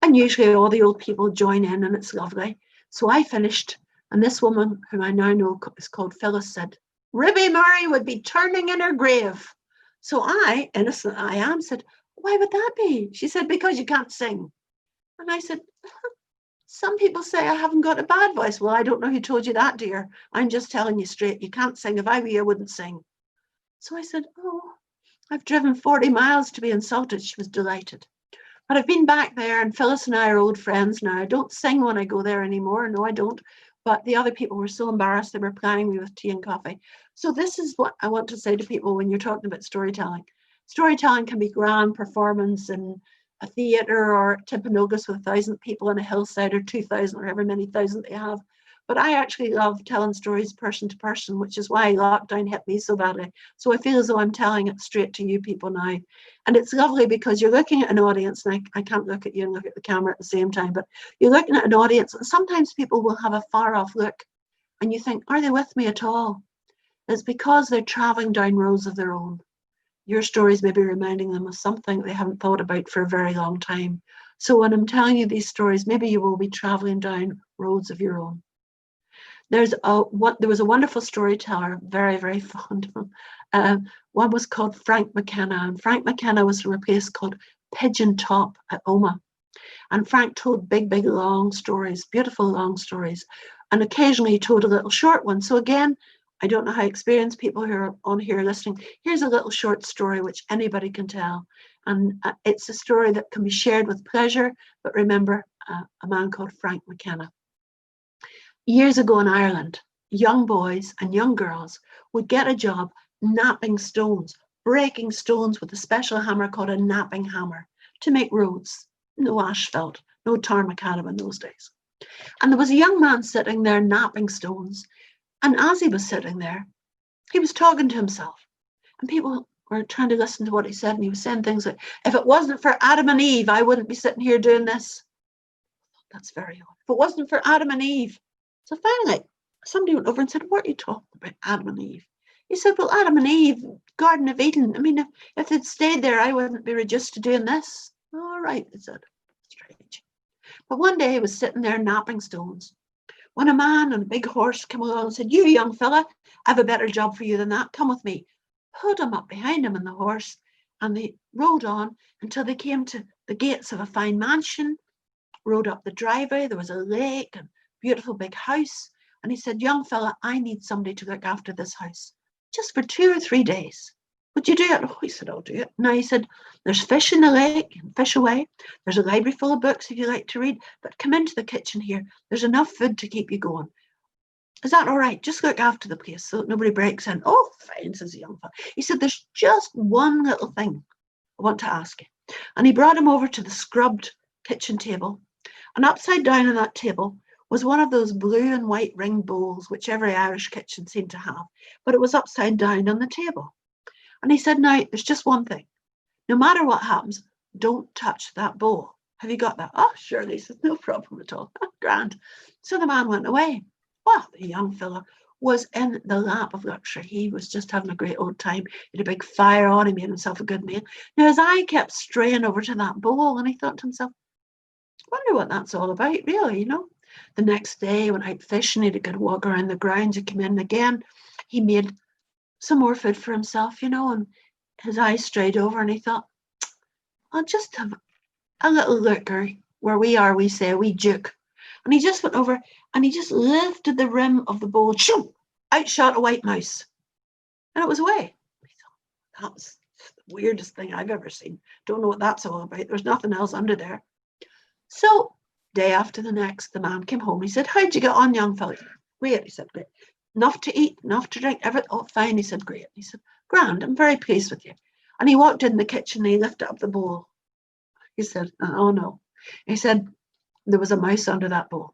S2: And usually all the old people join in, and it's lovely. So I finished, and this woman, whom I now know is called Phyllis, said, "Ruby Murray would be turning in her grave." So I, innocent I am, said, "Why would that be?" She said, "Because you can't sing." And I said, "Some people say I haven't got a bad voice." "Well, I don't know who told you that, dear. I'm just telling you straight. You can't sing. If I were you, I wouldn't sing." So I said, "Oh, I've driven 40 miles to be insulted." She was delighted. But I've been back there, and Phyllis and I are old friends now. I don't sing when I go there anymore. No, I don't. But the other people were so embarrassed, they were plying me with tea and coffee. So this is what I want to say to people when you're talking about storytelling. Storytelling can be grand performance in a theatre or Timpanogos with 1,000 people on a hillside, or 2,000, or however many thousand they have. But I actually love telling stories person to person, which is why lockdown hit me so badly. So I feel as though I'm telling it straight to you people now. And it's lovely because you're looking at an audience, and I can't look at you and look at the camera at the same time, but you're looking at an audience, and sometimes people will have a far off look and you think, are they with me at all? It's because they're traveling down roads of their own. Your stories may be reminding them of something they haven't thought about for a very long time. So when I'm telling you these stories, maybe you will be traveling down roads of your own. There was a wonderful storyteller, very, very fond of him. One was called Frank Mckenna, and Frank Mckenna was from a place called Pigeon Top at Oma. And Frank told big, big, long stories, beautiful long stories. And occasionally he told a little short one. So again, I don't know how experienced people who are on here listening. Here's a little short story which anybody can tell. And it's a story that can be shared with pleasure. But remember, a man called Frank Mckenna. Years ago in Ireland, young boys and young girls would get a job napping stones, breaking stones with a special hammer called a napping hammer to make roads. No asphalt, no tar macadam in those days. And there was a young man sitting there napping stones. And as he was sitting there, he was talking to himself. And people were trying to listen to what he said. And he was saying things like, "If it wasn't for Adam and Eve, I wouldn't be sitting here doing this." that's very odd. If it wasn't for Adam and Eve. So finally, somebody went over and said, what are you talking about, Adam and Eve? He said, well, Adam and Eve, Garden of Eden. I mean, if they'd stayed there, I wouldn't be reduced to doing this. All right, they said. Strange. But one day he was sitting there napping stones when a man on a big horse came along and said, you young fella, I have a better job for you than that. Come with me. Pulled him up behind him on the horse, and they rode on until they came to the gates of a fine mansion, rode up the driveway. There was a lake and beautiful big house. And he said, young fella, I need somebody to look after this house just for 2 or 3 days. Would you do it? Oh, he said, I'll do it. Now he said, there's fish in the lake, you can fish away. There's a library full of books if you like to read, but come into the kitchen here. There's enough food to keep you going. Is that all right? Just look after the place so that nobody breaks in. Oh, fine, says the young fella. He said, there's just one little thing I want to ask you. And he brought him over to the scrubbed kitchen table. And upside down on that table was one of those blue and white ring bowls, which every Irish kitchen seemed to have, but it was upside down on the table. And he said, now, there's just one thing. No matter what happens, don't touch that bowl. Have you got that? Oh, surely. He says, no problem at all. Grand. So the man went away. Well, the young fella was in the lap of luxury. He was just having a great old time. He had a big fire on. He made himself a good meal. Now, his eye kept straying over to that bowl, and he thought to himself, I wonder what that's all about, really, you know. The next day, he went out fishing. He had a good walk around the grounds. He came in again. He made some more food for himself, you know, and his eyes strayed over, and he thought, I'll just have a little looker where we are, we say, a wee juke. And he just went over and he just lifted the rim of the bowl, shoo, out shot a white mouse. And it was away. He thought, that was the weirdest thing I've ever seen. Don't know what that's all about. There's nothing else under there. So, day after the next, the man came home. He said, how'd you get on, young fella? Great, he said, great. Enough to eat, enough to drink, everything. Oh, fine, he said, great. He said, grand, I'm very pleased with you. And he walked in the kitchen and he lifted up the bowl. He said, oh no. He said, there was a mouse under that bowl.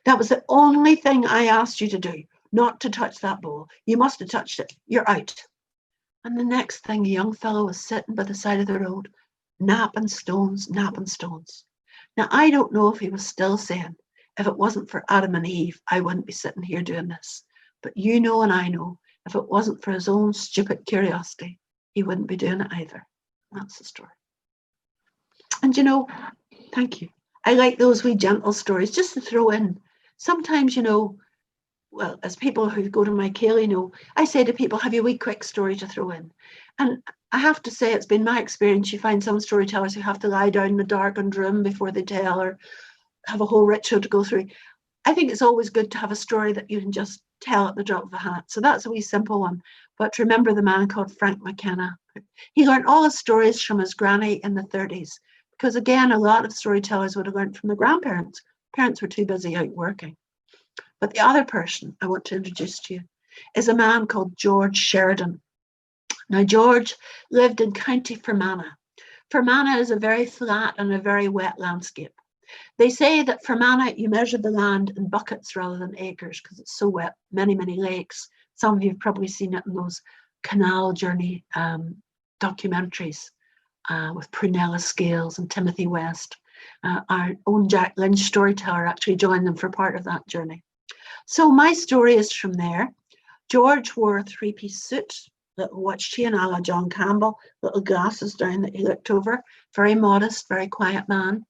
S2: That was the only thing I asked you to do, not to touch that bowl. You must have touched it. You're out. And the next thing, a young fellow was sitting by the side of the road, napping stones, napping stones. Now, I don't know if he was still saying, if it wasn't for Adam and Eve, I wouldn't be sitting here doing this. But you know and I know, if it wasn't for his own stupid curiosity, he wouldn't be doing it either. That's the story. And you know, thank you. I like those wee gentle stories just to throw in. Sometimes, you know, well, as people who go to my Kaylee know, I say to people, have you a wee quick story to throw in? And I have to say, it's been my experience, you find some storytellers who have to lie down in a darkened room before they tell, or have a whole ritual to go through. I think it's always good to have a story that you can just tell at the drop of a hat. So that's a wee simple one. But remember the man called Frank Mckenna. He learned all his stories from his granny in the 30s. Because again, a lot of storytellers would have learned from the grandparents. Parents were too busy out working. But the other person I want to introduce to you is a man called George Sheridan. Now, George lived in County Fermanagh. Fermanagh is a very flat and a very wet landscape. They say that Fermanagh, you measure the land in buckets rather than acres because it's so wet, many, many lakes. Some of you have probably seen it in those canal journey documentaries with Prunella Scales and Timothy West. Our own Jack Lynch storyteller actually joined them for part of that journey. So my story is from there. George wore a three-piece suit, little watch chain a la John Campbell, little glasses down that he looked over, very modest, very quiet man.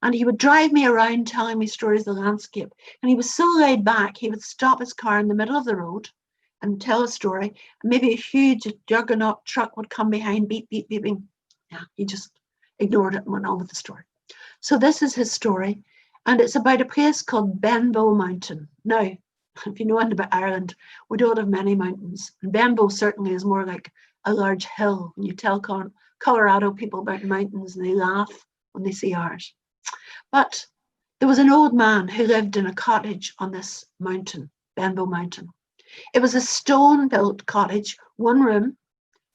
S2: And he would drive me around telling me stories of the landscape. And he was so laid back, he would stop his car in the middle of the road and tell a story. And maybe a huge juggernaut truck would come behind, beep, beep, beeping. Yeah, he just ignored it and went on with the story. So this is his story. And it's about a place called Benbow Mountain. Now, if you know anything about Ireland, we don't have many mountains. And Benbow certainly is more like a large hill. When you tell Colorado people about mountains, and they laugh when they see ours. But there was an old man who lived in a cottage on this mountain, Benbow Mountain. It was a stone-built cottage, one room,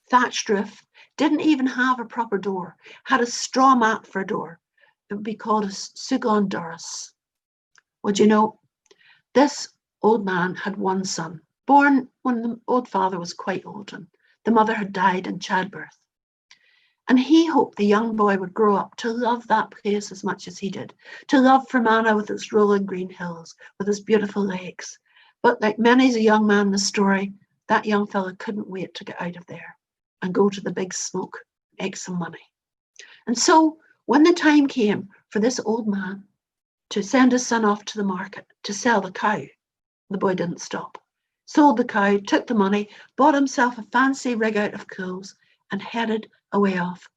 S2: thatched roof, didn't even have a proper door, had a straw mat for a door. It would be called a sugan doras. Well, you know, this old man had one son, born when the old father was quite old, and the mother had died in childbirth. And he hoped the young boy would grow up to love that place as much as he did, to love Fermanagh with its rolling green hills, with its beautiful lakes. But like many's a young man in the story, that young fella couldn't wait to get out of there and go to the big smoke, make some money. And so when the time came for this old man to send his son off to the market to sell the cow, the boy didn't stop. Sold the cow, took the money, bought himself a fancy rig out of clothes and headed away off,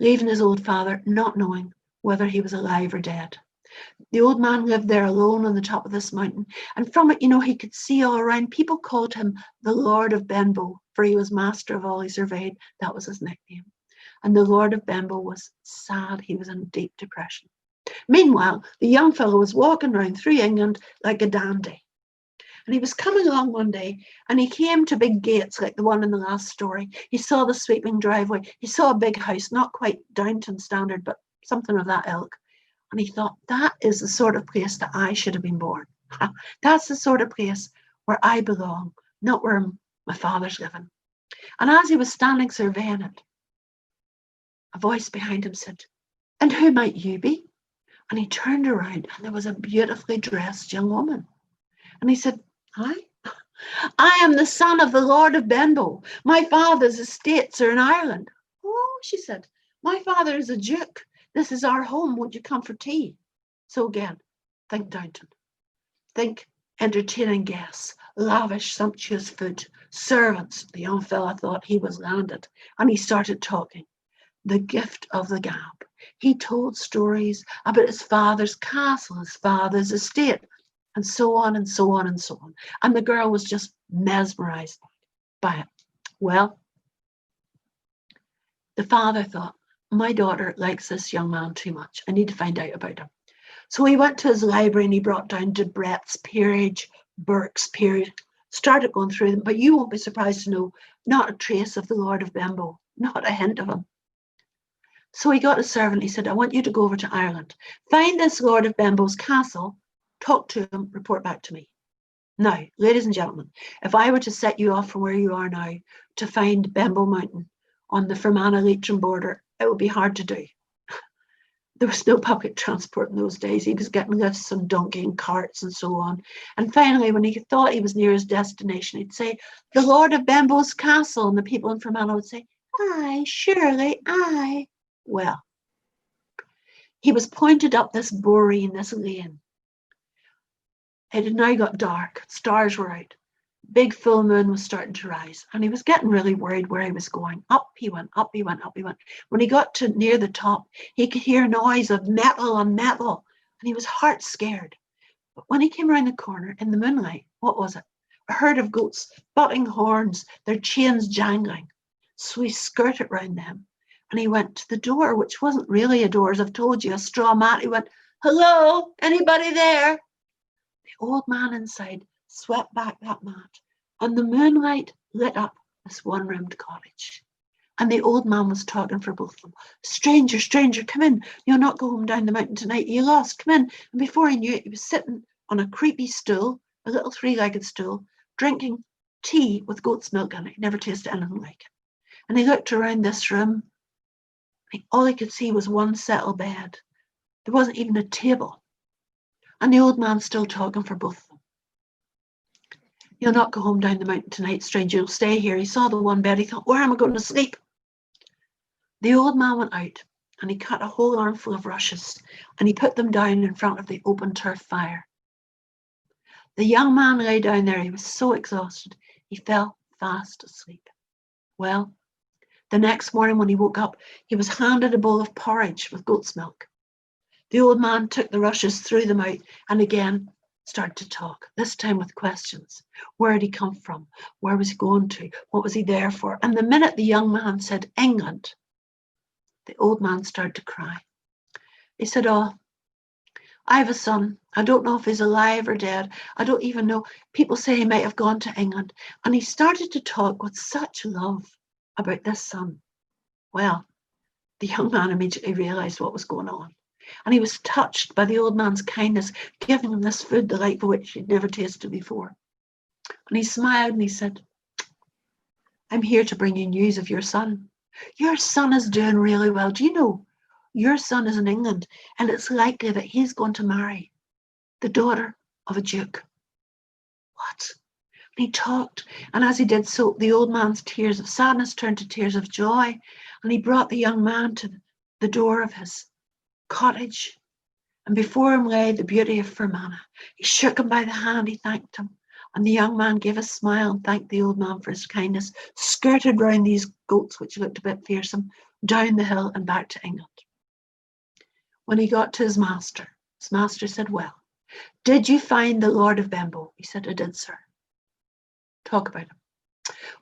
S2: leaving his old father not knowing whether he was alive or dead. The old man lived there alone on the top of this mountain, and from it, he could see all around. People called him the Lord of Benbow, for he was master of all he surveyed. That was his nickname. And the Lord of Benbow was sad. He was in deep depression. Meanwhile, the young fellow was walking round through England like a dandy. And he was coming along one day, and he came to big gates like the one in the last story. He saw the sweeping driveway. He saw a big house, not quite Downton standard, but something of that ilk. And he thought, that is the sort of place that I should have been born. That's the sort of place where I belong, not where my father's living. And as he was standing surveying it, a voice behind him said, "And who might you be?" And he turned around, and there was a beautifully dressed young woman. And he said, I am the son of the Lord of Benbow. My father's estates are in Ireland. Oh, she said, my father is a duke. This is our home. Won't you come for tea? So again, think Downton. Think entertaining guests, lavish, sumptuous food, servants. The young fella thought he was landed, and he started talking. The gift of the gab. He told stories about his father's castle, his father's estate, and so on and so on and so on. And the girl was just mesmerized by it. Well, the father thought, my daughter likes this young man too much. I need to find out about him. So he went to his library and he brought down Debrett's Peerage, Burke's Peerage, started going through them, but you won't be surprised to know, not a trace of the Lord of Benbow, not a hint of him. So he got a servant, he said, I want you to go over to Ireland, find this Lord of Benbow's castle, talk to him, report back to me. Now, ladies and gentlemen, if I were to set you off from where you are now to find Benbow Mountain on the Fermanagh-Leitrim border, it would be hard to do. There was no public transport in those days. He was getting lifts on donkey and carts and so on. And finally, when he thought he was near his destination, he'd say, the Lord of Benbow's castle. And the people in Fermanagh would say, aye, surely, aye. Well, he was pointed up this boreen, this lane. It had now got dark. Stars were out. Big full moon was starting to rise. And he was getting really worried where he was going. Up he went, up he went, up he went. When he got to near the top, he could hear noise of metal on metal. And he was heart scared. But when he came around the corner in the moonlight, what was it? A herd of goats, butting horns, their chains jangling. So he skirted round them. And he went to the door, which wasn't really a door, as I've told you, a straw mat. He went, hello, anybody there? The old man inside swept back that mat, and the moonlight lit up this one-roomed cottage. And the old man was talking for both of them. Stranger, stranger, come in. You'll not go home down the mountain tonight. You lost, come in. And before he knew it, he was sitting on a creepy stool, a little three-legged stool, drinking tea with goat's milk in it. He never tasted anything like it. And he looked around this room. All he could see was one settle bed. There wasn't even a table. And the old man still talking for both of them. You'll not go home down the mountain tonight, stranger. You'll stay here. He saw the one bed. He thought, where am I going to sleep? The old man went out and he cut a whole armful of rushes and he put them down in front of the open turf fire. The young man lay down there. He was so exhausted. He fell fast asleep. Well, the next morning when he woke up, he was handed a bowl of porridge with goat's milk. The old man took the rushes, threw them out, and again started to talk, this time with questions. Where had he come from? Where was he going to? What was he there for? And the minute the young man said England, the old man started to cry. He said, oh, I have a son. I don't know if he's alive or dead. I don't even know. People say he might have gone to England. And he started to talk with such love about this son. Well, the young man immediately realized what was going on. And he was touched by the old man's kindness, giving him this food, the like of which he'd never tasted before. And he smiled and he said, I'm here to bring you news of your son. Your son is doing really well. Do you know your son is in England and it's likely that he's going to marry the daughter of a duke? What? And he talked, and as he did so, the old man's tears of sadness turned to tears of joy, and he brought the young man to the door of his cottage, and before him lay the beauty of Fermanagh. He shook him by the hand, he thanked him, and the young man gave a smile and thanked the old man for his kindness, skirted round these goats, which looked a bit fearsome, down the hill and back to England. When he got to his master said, well, did you find the Lord of Bembo? He said, I did, sir. Talk about him.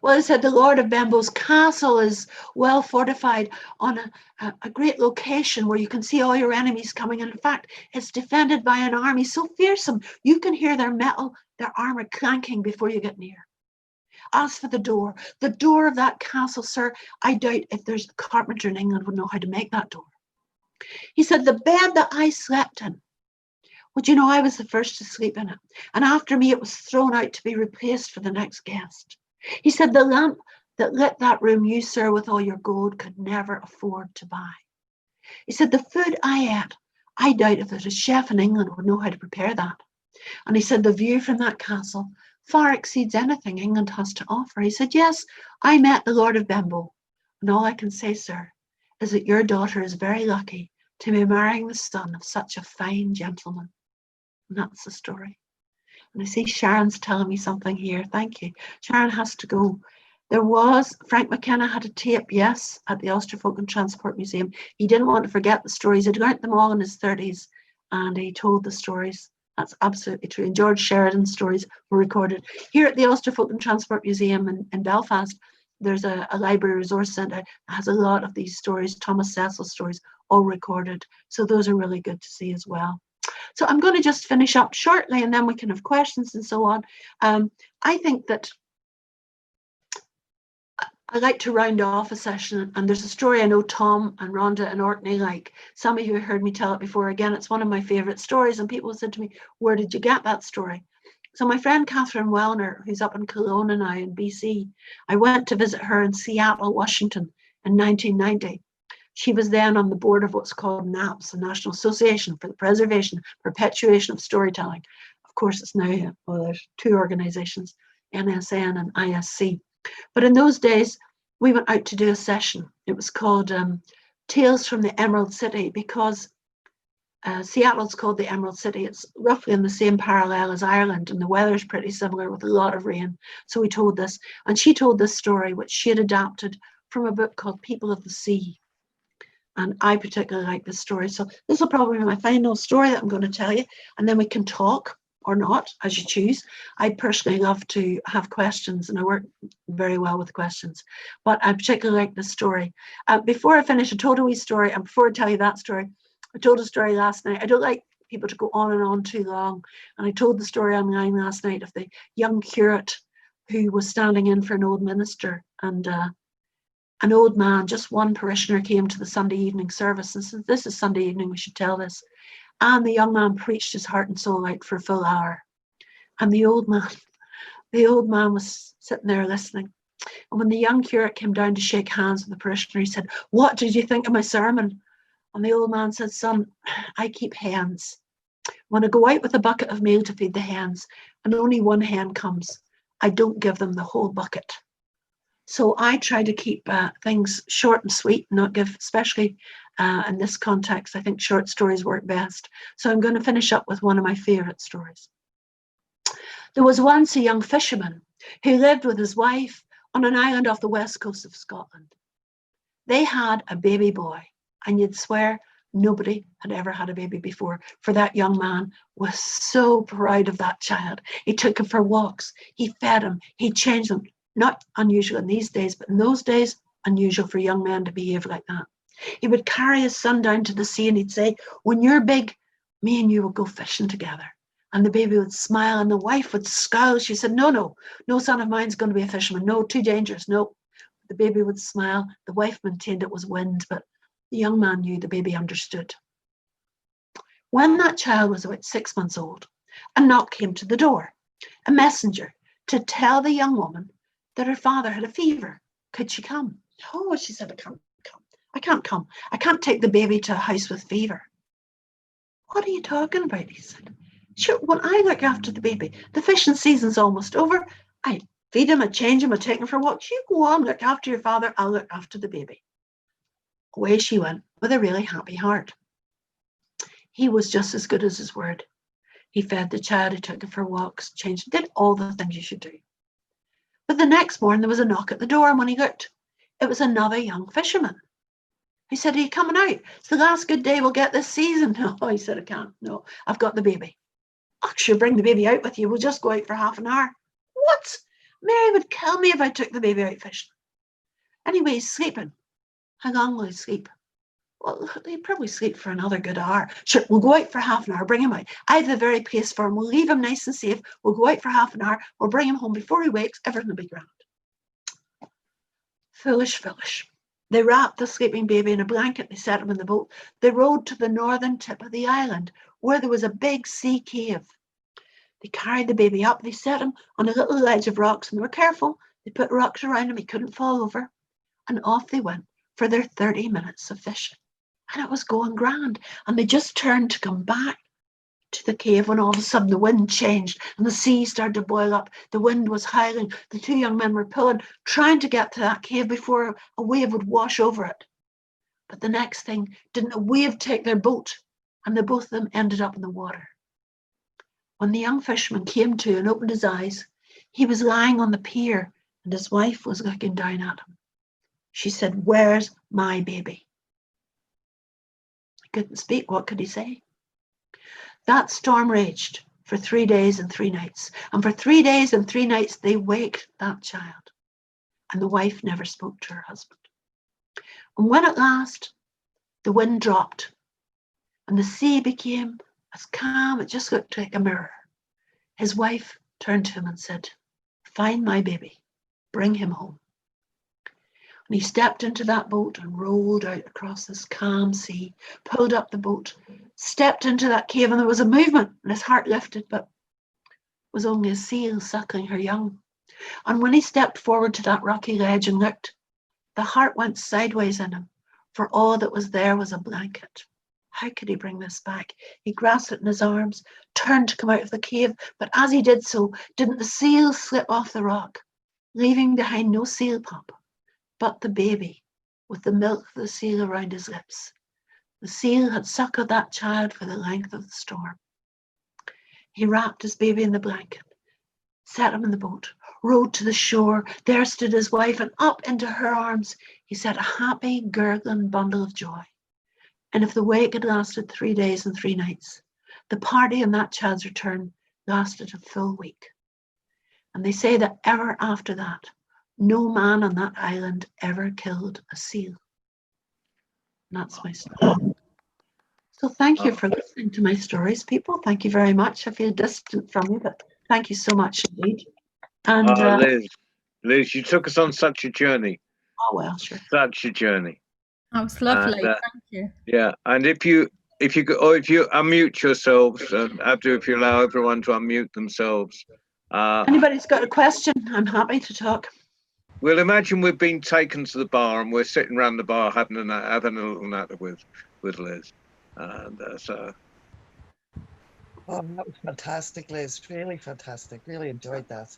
S2: Well, he said, the Lord of Bembo's castle is well fortified on a great location where you can see all your enemies coming. And in fact, it's defended by an army so fearsome, you can hear their armor clanking before you get near. As for the door of that castle, sir, I doubt if there's a carpenter in England would know how to make that door. He said, the bed that I slept in, well, you know, I was the first to sleep in it. And after me, it was thrown out to be replaced for the next guest. He said, the lamp that lit that room, you, sir, with all your gold, could never afford to buy. He said, the food I ate, I doubt if there's a chef in England would know how to prepare that. And he said, the view from that castle far exceeds anything England has to offer. He said, yes, I met the Lord of Bembo. And all I can say, sir, is that your daughter is very lucky to be marrying the son of such a fine gentleman. And that's the story. And I see Sharon's telling me something here. Thank you. Sharon has to go. Frank Mckenna had a tape, yes, at the Ulster Folk and Transport Museum. He didn't want to forget the stories. He'd learnt them all in his 30s, and he told the stories. That's absolutely true. And George Sheridan's stories were recorded. Here at the Ulster Folk and Transport Museum in Belfast, there's a library resource centre that has a lot of these stories, Thomas Cecil's stories, all recorded. So those are really good to see as well. So I'm going to just finish up shortly and then we can have questions and so on. I think that I like to round off a session, and there's a story I know Tom and Rhonda and Orkney like. Some of you have heard me tell it before. Again, it's one of my favourite stories, and people said to me, where did you get that story? So my friend Catherine Wellner, who's up in Kelowna now in BC, I went to visit her in Seattle, Washington in 1990. She was then on the board of what's called NAPS, the National Association for the Preservation, Perpetuation of Storytelling. Of course, it's now, well, there's two organizations, NSN and ISC. But in those days, we went out to do a session. It was called Tales from the Emerald City, because Seattle's called the Emerald City. It's roughly in the same parallel as Ireland, and the weather's pretty similar with a lot of rain. So we told this, and she told this story, which she had adapted from a book called People of the Sea. And I particularly like this story. So this will probably be my final story that I'm going to tell you, and then we can talk or not, as you choose. I personally love to have questions, and I work very well with questions, but I particularly like this story. Before I finish, I told a wee story, and before I tell you that story, I told a story last night. I don't like people to go on and on too long, and I told the story online last night of the young curate who was standing in for an old minister, and an old man, just one parishioner, came to the Sunday evening service and said, this is Sunday evening, we should tell this. And the young man preached his heart and soul out for a full hour. And the old man was sitting there listening. And when the young curate came down to shake hands with the parishioner, he said, what did you think of my sermon? And the old man said, son, I keep hens. When I go out with a bucket of meal to feed the hens, and only one hen comes, I don't give them the whole bucket. So I try to keep things short and sweet, not give, especially in this context, I think short stories work best. So I'm going to finish up with one of my favourite stories. There was once a young fisherman who lived with his wife on an island off the west coast of Scotland. They had a baby boy, and you'd swear nobody had ever had a baby before, for that young man was so proud of that child. He took him for walks, he fed him, he changed him. Not unusual in these days, but in those days, unusual for young men to behave like that. He would carry his son down to the sea and he'd say, when you're big, me and you will go fishing together. And the baby would smile and the wife would scowl. She said, no son of mine's going to be a fisherman. No, too dangerous, no. The baby would smile. The wife maintained it was wind, but the young man knew the baby understood. When that child was about 6 months old, a knock came to the door, a messenger to tell the young woman that her father had a fever. Could she come? Oh, she said, I can't come. I can't come. I can't take the baby to a house with fever. What are you talking about? He said. Sure, when I look after the baby, the fishing season's almost over. I feed him, I change him, I take him for walks. You go on, look after your father, I'll look after the baby. Away she went with a really happy heart. He was just as good as his word. He fed the child, he took it for walks, changed, did all the things you should do. But the next morning there was a knock at the door, and when he looked, it was another young fisherman. He said, are you coming out? It's the last good day we'll get this season. No, he said, I can't. No, I've got the baby. Oh, sure, bring the baby out with you. We'll just go out for half an hour. What? Mary would kill me if I took the baby out fishing. Anyway, he's sleeping. How long will he sleep? Well, he'll probably sleep for another good hour. Sure, we'll go out for half an hour, bring him out. I have the very place for him. We'll leave him nice and safe. We'll go out for half an hour. We'll bring him home before he wakes. Everything will be grand. Foolish, foolish. They wrapped the sleeping baby in a blanket. They set him in the boat. They rowed to the northern tip of the island, where there was a big sea cave. They carried the baby up. They set him on a little ledge of rocks, and they were careful. They put rocks around him. He couldn't fall over. And off they went for their 30 minutes of fishing. And it was going grand. And they just turned to come back to the cave when all of a sudden the wind changed and the sea started to boil up. The wind was howling. The two young men were pulling, trying to get to that cave before a wave would wash over it. But the next thing, didn't a wave take their boat? And the both of them ended up in the water. When the young fisherman came to and opened his eyes, he was lying on the pier and his wife was looking down at him. She said, where's my baby? He couldn't speak. What could he say? That storm raged for 3 days and 3 nights. And for 3 days and 3 nights, they waked that child. And the wife never spoke to her husband. And when at last the wind dropped and the sea became as calm, it just looked like a mirror, his wife turned to him and said, find my baby, bring him home. And he stepped into that boat and rolled out across this calm sea, pulled up the boat, stepped into that cave, and there was a movement, and his heart lifted, but it was only a seal suckling her young. And when he stepped forward to that rocky ledge and looked, the heart went sideways in him, for all that was there was a blanket. How could he bring this back? He grasped it in his arms, turned to come out of the cave, but as he did so, didn't the seal slip off the rock, leaving behind no seal pup, but the baby with the milk of the seal around his lips. The seal had suckled that child for the length of the storm. He wrapped his baby in the blanket, set him in the boat, rowed to the shore. There stood his wife, and up into her arms he set a happy, gurgling bundle of joy. And if the wake had lasted 3 days and 3 nights, the party on that child's return lasted a full week. And they say that ever after that, no man on that island ever killed a seal. And that's my story. So thank you for listening to my stories, people. Thank you very much. I feel distant from you, but thank you so much indeed. And
S1: Liz, you took us on such a journey.
S2: oh well, sure.
S1: Such a journey.
S3: That was lovely.
S1: And,
S3: Thank you.
S1: Yeah, and if you unmute yourselves, Abdu, if you allow everyone to unmute themselves.
S2: Anybody's got a question, I'm happy to talk.
S1: We'll imagine we've been taken to the bar and we're sitting around the bar having a little natter with Liz, and so.
S9: Oh, that was fantastic, Liz. Really fantastic. Really enjoyed that.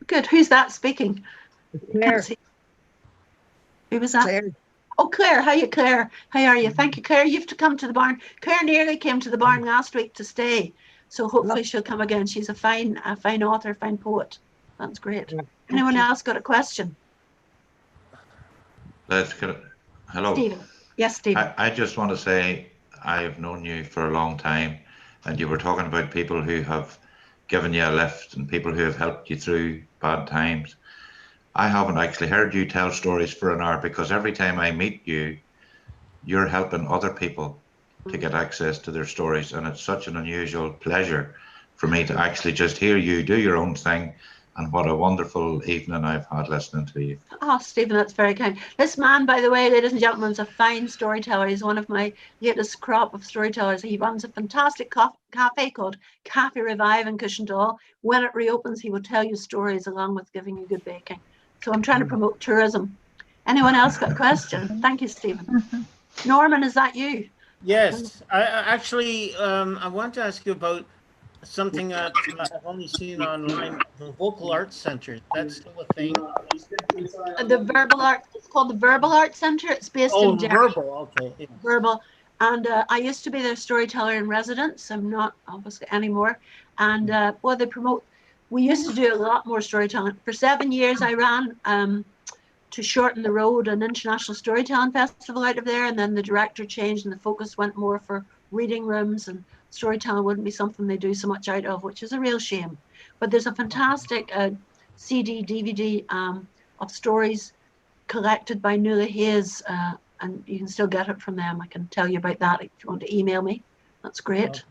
S2: Good. Who's that speaking?
S9: Claire.
S2: Who was that?
S9: Claire.
S2: Oh, Claire. How are you, Claire? How are you? Thank you, Claire. You have to come to the barn. Claire nearly came to the barn last week to stay, so hopefully she'll come again. She's a fine author, fine poet. That's great. Anyone else got a question?
S10: Hello.
S2: Stephen. Yes, Stephen.
S10: I just want to say I've known you for a long time, and you were talking about people who have given you a lift and people who have helped you through bad times. I haven't actually heard you tell stories for an hour, because every time I meet you, you're helping other people to get access to their stories, and it's such an unusual pleasure for me to actually just hear you do your own thing. And what a wonderful evening I've had listening to you.
S2: Oh, Stephen, that's very kind. This man, by the way, ladies and gentlemen, is a fine storyteller. He's one of my latest crop of storytellers. He runs a fantastic cafe called Cafe Revive in Cushendall. When it reopens, he will tell you stories along with giving you good baking. So I'm trying to promote tourism. Anyone else got a question? Thank you, Stephen. Norman, is that you?
S11: Yes, I actually I want to ask you about something that I've only seen online, the Vocal Arts Center. That's still a thing?
S2: The Verbal Art, it's called the Verbal Arts Center. It's based in Derry.
S11: Verbal, okay. Yeah.
S2: Verbal. And I used to be their storyteller in residence. I'm not obviously anymore. And well, they promote, we used to do a lot more storytelling. For 7 years, I ran to Shorten the Road, an international storytelling festival out of there. And then the director changed and the focus went more for reading rooms, and storytelling wouldn't be something they do so much out of, which is a real shame. But there's a fantastic CD, DVD of stories collected by Nuala Hayes, and you can still get it from them. I can tell you about that if you want to email me. That's great.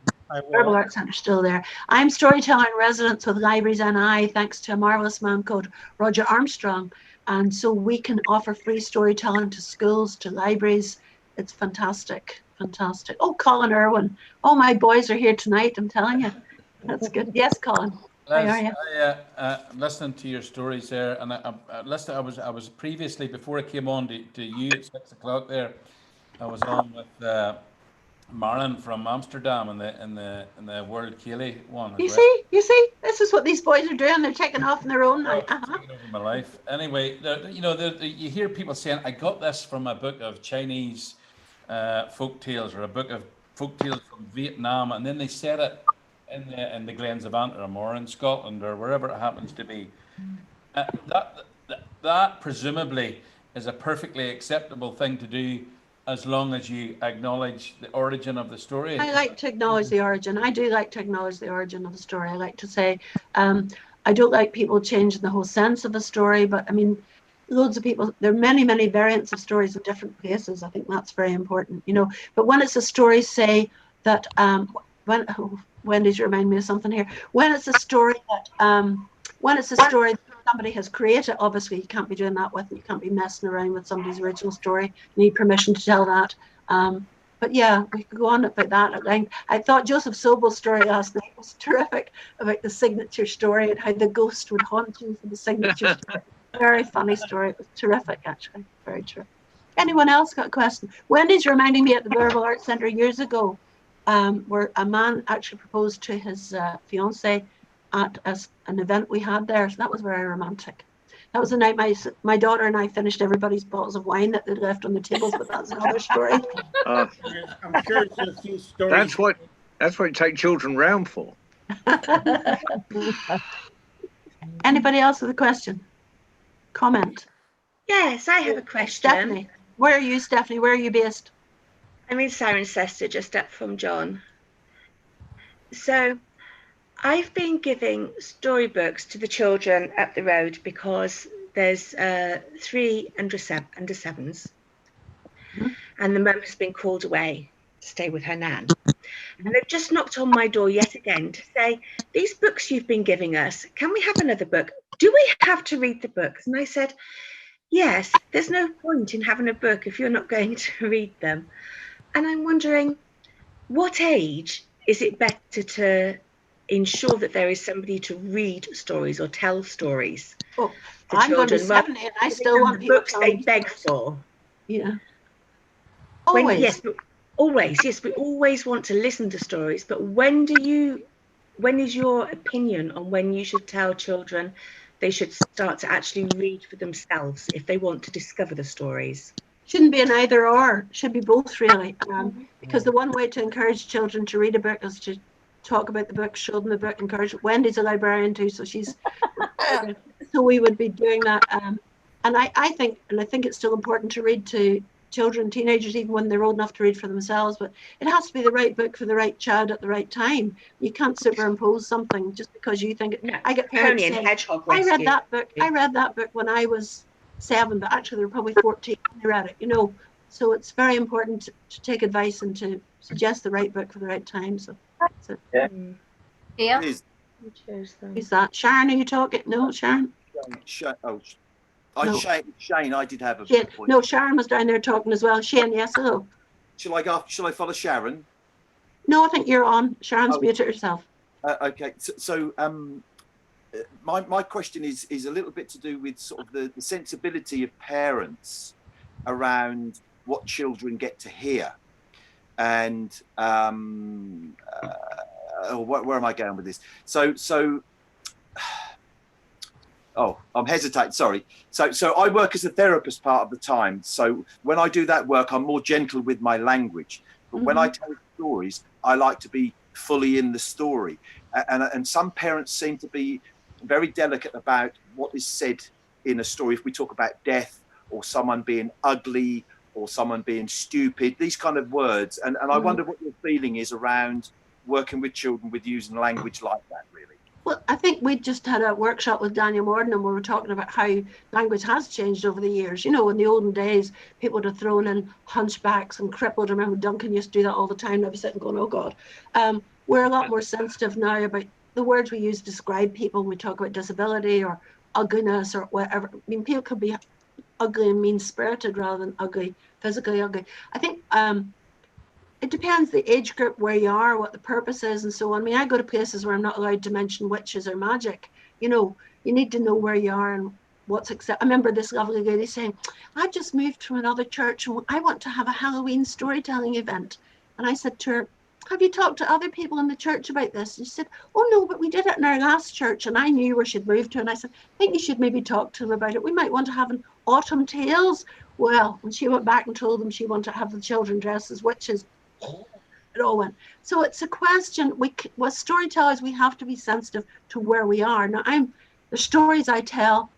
S2: Verbal Arts Centre still there. I'm storyteller in residence with Libraries NI, thanks to a marvellous man called Roger Armstrong. And so we can offer free storytelling to schools, to libraries. It's fantastic, fantastic. Oh, Colin Irwin. Oh, my boys are here tonight, I'm telling you. That's good. Yes, Colin. How are you?
S12: Listening to your stories there, and I was previously, before I came on to you at 6 o'clock there, I was on with Marin from Amsterdam in the World Ceilidh one.
S2: You see, this is what these boys are doing. They're taking off on their own now.
S12: Taking over my life. Anyway, you hear people saying, "I got this from a book of Chinese folk tales, or a book of folk tales from Vietnam," and then they said it in the Glens of Antrim or in Scotland or wherever it happens to be. That presumably is a perfectly acceptable thing to do, as long as you acknowledge the origin of the story.
S2: I like to acknowledge the origin. I do like to acknowledge the origin of the story. I like to say, I don't like people changing the whole sense of a story, but I mean, loads of people, there are many, many variants of stories in different places. I think that's very important, you know. But when it's a story, say that, Wendy's remind me of something here. When it's a story that, somebody has created, obviously you can't be doing that with, you can't be messing around with somebody's original story. You need permission to tell that. But yeah, we could go on about that at length. I thought Joseph Sobel's story last night was terrific, about the signature story and how the ghost would haunt you for the signature story. Very funny story. It was terrific, actually. Very true. Anyone else got a question? Wendy's reminding me at the Verbal Arts Centre years ago, where a man actually proposed to his fiancée at an event we had there. So that was very romantic. That was the night my daughter and I finished everybody's bottles of wine that they'd left on the tables, but that's another story.
S11: I'm sure it's a few stories.
S1: That's what you take children round for.
S2: Anybody else with a question? Comment?
S7: Yes, I have a question.
S2: Stephanie. Where are you, Stephanie? Where are you based?
S7: I'm in Cirencester, just up from John. So I've been giving storybooks to the children up the road because there's 3 under sevens, and the mum has been called away to stay with her nan. And they've just knocked on my door yet again to say, these books you've been giving us, can we have another book? Do we have to read the books? And I said, yes, there's no point in having a book if you're not going to read them. And I'm wondering, what age is it better to ensure that there is somebody to read stories or tell stories?
S2: Oh, I'm going to 70 and I still want
S7: the books they beg for.
S2: Yeah.
S7: Always. Yes, we always want to listen to stories, but when is your opinion on when you should tell children they should start to actually read for themselves if they want to discover the stories?
S2: Shouldn't be an either or, should be both really. Because the one way to encourage children to read a book is to talk about the book, show them the book, encourage. Wendy's a librarian too, so she's so we would be doing that. And I think it's still important to read to children, teenagers, even when they're old enough to read for themselves, but it has to be the right book for the right child at the right time. You can't superimpose something just because you think it.
S7: No,
S2: I get parents saying, I read that book when I was 7, but actually they were probably 14 when they read it, you know. So it's very important to take advice and to suggest the right book for the right time. So
S13: yeah.
S2: Who's that? Sharon, are you talking? No, Sharon?
S14: No. Shane, I did have a
S2: Shane,
S14: point.
S2: no, Sharon was down there talking as well. Shane, yes, hello.
S14: Shall I follow Sharon?
S2: No, I think you're on. Sharon's muted herself.
S14: Okay, so my question is a little bit to do with sort of the sensibility of parents around what children get to hear, and where am I going with this? So oh, I'm hesitating. Sorry. So I work as a therapist part of the time. So when I do that work, I'm more gentle with my language. But when I tell stories, I like to be fully in the story. And some parents seem to be very delicate about what is said in a story. If we talk about death or someone being ugly or someone being stupid, these kind of words. And I wonder what your feeling is around working with children with using language like that, really.
S2: Well, I think we just had a workshop with Daniel Morden, and we were talking about how language has changed over the years. You know, in the olden days, people would have thrown in hunchbacks and crippled. I remember Duncan used to do that all the time. I'd be sitting going, oh God. We're a lot more sensitive now about the words we use to describe people when we talk about disability or ugliness or whatever. I mean, people could be ugly and mean-spirited rather than ugly, physically ugly. I think it depends the age group, where you are, what the purpose is, and so on. I mean, I go to places where I'm not allowed to mention witches or magic. You know, you need to know where you are and what's accepted. I remember this lovely lady saying, I just moved to another church and I want to have a Halloween storytelling event. And I said to her, have you talked to other people in the church about this? And she said, oh no, but we did it in our last church. And I knew where she'd moved to. And I said, I think you should maybe talk to them about it. We might want to have an autumn tales. Well, when she went back and told them she wanted to have the children dressed as witches, it all went. So it's a question. With storytellers, we have to be sensitive to where we are. Now, the stories I tell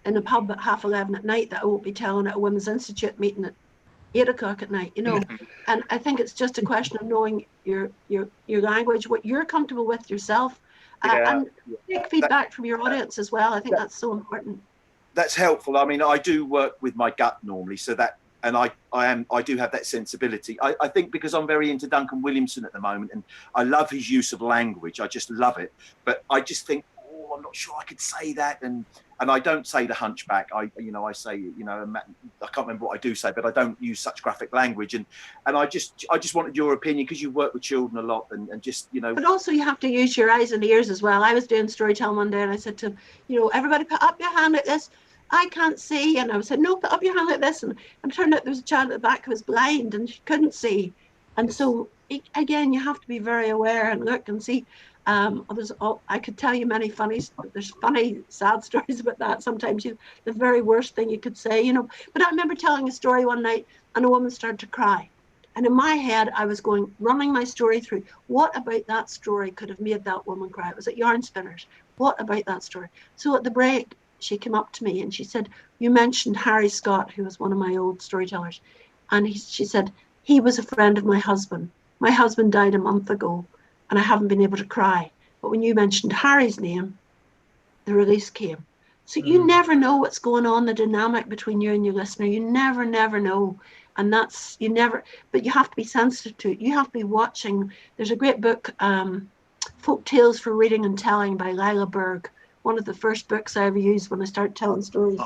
S2: in the pub at 11:30 at night that I won't be telling at a Women's Institute meeting at 8 o'clock at night, you know. And I think it's just a question of knowing your language, what you're comfortable with yourself, and take feedback from your audience as well. I think that's so important.
S14: That's helpful. I mean, I do work with my gut normally, so that, and I do have that sensibility. I think because I'm very into Duncan Williamson at the moment, and I love his use of language. I just love it. But I just think, oh, I'm not sure I could say that, and I don't say the hunchback. I say, I can't remember what I do say, but I don't use such graphic language. And I just wanted your opinion, because you work with children a lot, and just, you know.
S2: But also you have to use your eyes and ears as well. I was doing storytelling one day and I said to him, everybody put up your hand like this. I can't see. And I said, no, put up your hand like this. And it turned out there was a child at the back who was blind and she couldn't see. And so, again, you have to be very aware and look and see. I could tell you many there's funny, sad stories about that. Sometimes the very worst thing you could say, But I remember telling a story one night and a woman started to cry. And in my head, I was running my story through. What about that story could have made that woman cry? It was at Yarn Spinners. What about that story? So at the break, she came up to me and she said, you mentioned Harry Scott, who was one of my old storytellers. And she said, he was a friend of my husband. My husband died a month ago and I haven't been able to cry. But when you mentioned Harry's name, the release came. So you never know what's going on, the dynamic between you and your listener. You never know. And but you have to be sensitive to it. You have to be watching. There's a great book, Folk Tales for Reading and Telling by Lila Berg. One of the first books I ever used when I started telling stories.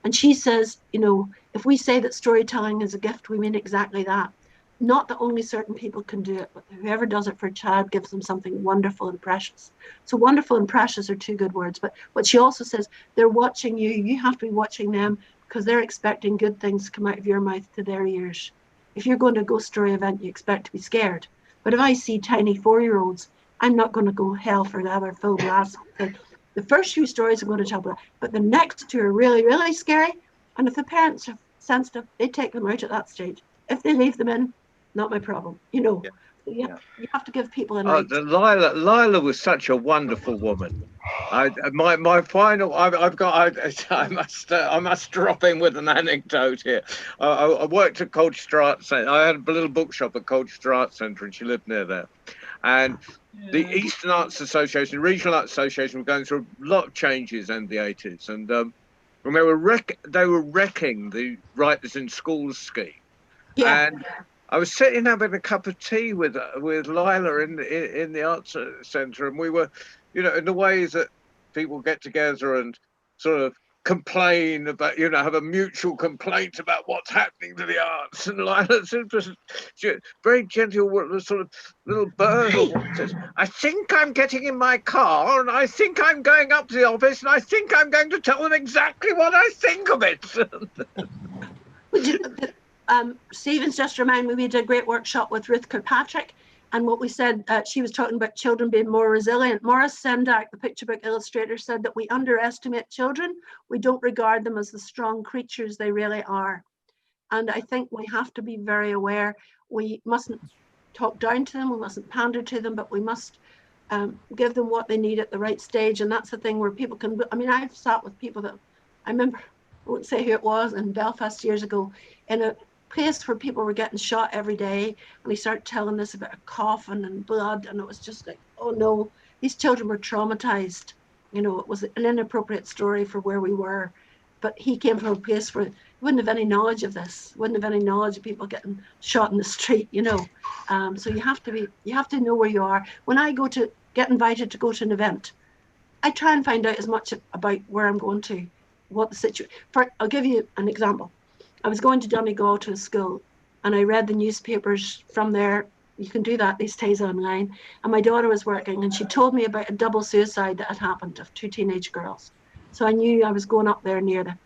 S2: And she says, if we say that storytelling is a gift, we mean exactly that. Not that only certain people can do it, but whoever does it for a child gives them something wonderful and precious. So wonderful and precious are two good words. But what she also says, they're watching you. You have to be watching them because they're expecting good things to come out of your mouth to their ears. If you're going to a ghost story event, you expect to be scared. But if I see tiny 4-year-olds, I'm not going to go hell for leather, full blast. The first few stories I'm going to tell, but the next two are really, really scary. And if the parents are sensitive, they take them out at that stage. If they leave them in, not my problem. You have to give people a night.
S1: Lila was such a wonderful woman. I must drop in with an anecdote here. I worked at Colchester Arts Centre. I had a little bookshop at Colchester Arts Centre, and she lived near there. And the Eastern Arts Association, Regional Arts Association, were going through a lot of changes in the 80s, and they were wrecking the Writers in Schools scheme. Yeah. And I was sitting having a cup of tea with Lila in the Arts Centre, and we were, in the ways that people get together and sort of complain about, have a mutual complaint about what's happening to the arts, and like it's just very gentle, sort of little bird says, I think I'm getting in my car, and I think I'm going up to the office, and I think I'm going to tell them exactly what I think of it.
S2: Stephen's just reminded me, we did a great workshop with Ruth Kirkpatrick, and what we said, she was talking about children being more resilient. Maurice Sendak, the picture book illustrator, said that we underestimate children. We don't regard them as the strong creatures they really are. And I think we have to be very aware. We mustn't talk down to them, we mustn't pander to them, but we must give them what they need at the right stage. And that's the thing where people can, I mean, I've sat with people that, I remember, I won't say who it was, in Belfast years ago, in a place where people were getting shot every day, and he started telling us about a coffin and blood, and it was just like, oh no, these children were traumatized. It was an inappropriate story for where we were, but he came from a place where he wouldn't have any knowledge of this, wouldn't have any knowledge of people getting shot in the street, so you have to know where you are. When I get invited to go to an event, I try and find out as much about where I'm going to, what the situation. I'll give you an example. I was going to Donegal to a school, and I read the newspapers from there. You can do that these days online. And my daughter was working, and she told me about a double suicide that had happened of 2 teenage girls. So I knew I was going up there near them.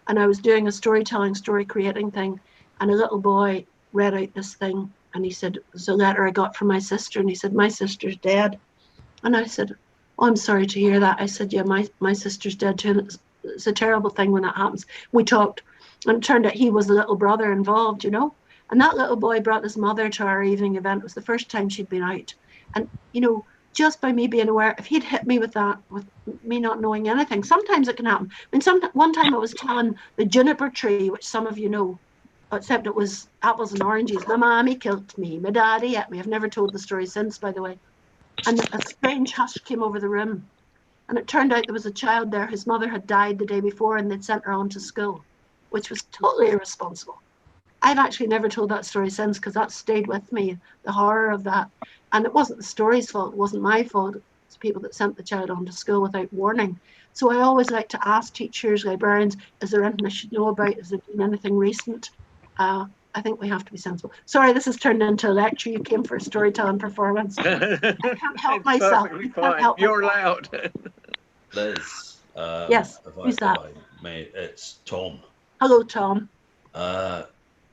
S2: And I was doing a storytelling, story creating thing. And a little boy read out this thing, and he said, it was a letter I got from my sister. And he said, my sister's dead. And I said, oh, I'm sorry to hear that. I said, yeah, my sister's dead too. And it's a terrible thing when that happens. We talked. And it turned out he was the little brother involved, And that little boy brought his mother to our evening event. It was the first time she'd been out. And, just by me being aware, if he'd hit me with that, with me not knowing anything, sometimes it can happen. I mean, one time I was telling the juniper tree, which some of you know, except it was apples and oranges. My mommy killed me. My daddy ate me. I've never told the story since, by the way. And a strange hush came over the room. And it turned out there was a child there whose mother had died the day before, and they'd sent her on to school, which was totally irresponsible. I've actually never told that story since, because that stayed with me, the horror of that. And it wasn't the story's fault, it wasn't my fault. It's people that sent the child on to school without warning. So I always like to ask teachers, librarians, is there anything I should know about? Is there been anything recent? I think we have to be sensible. Sorry, this has turned into a lecture. You came for a storytelling performance. I can't help myself.
S1: You're allowed.
S4: Liz.
S2: Yes, who's that?
S4: It's Tom.
S2: Hello, Tom.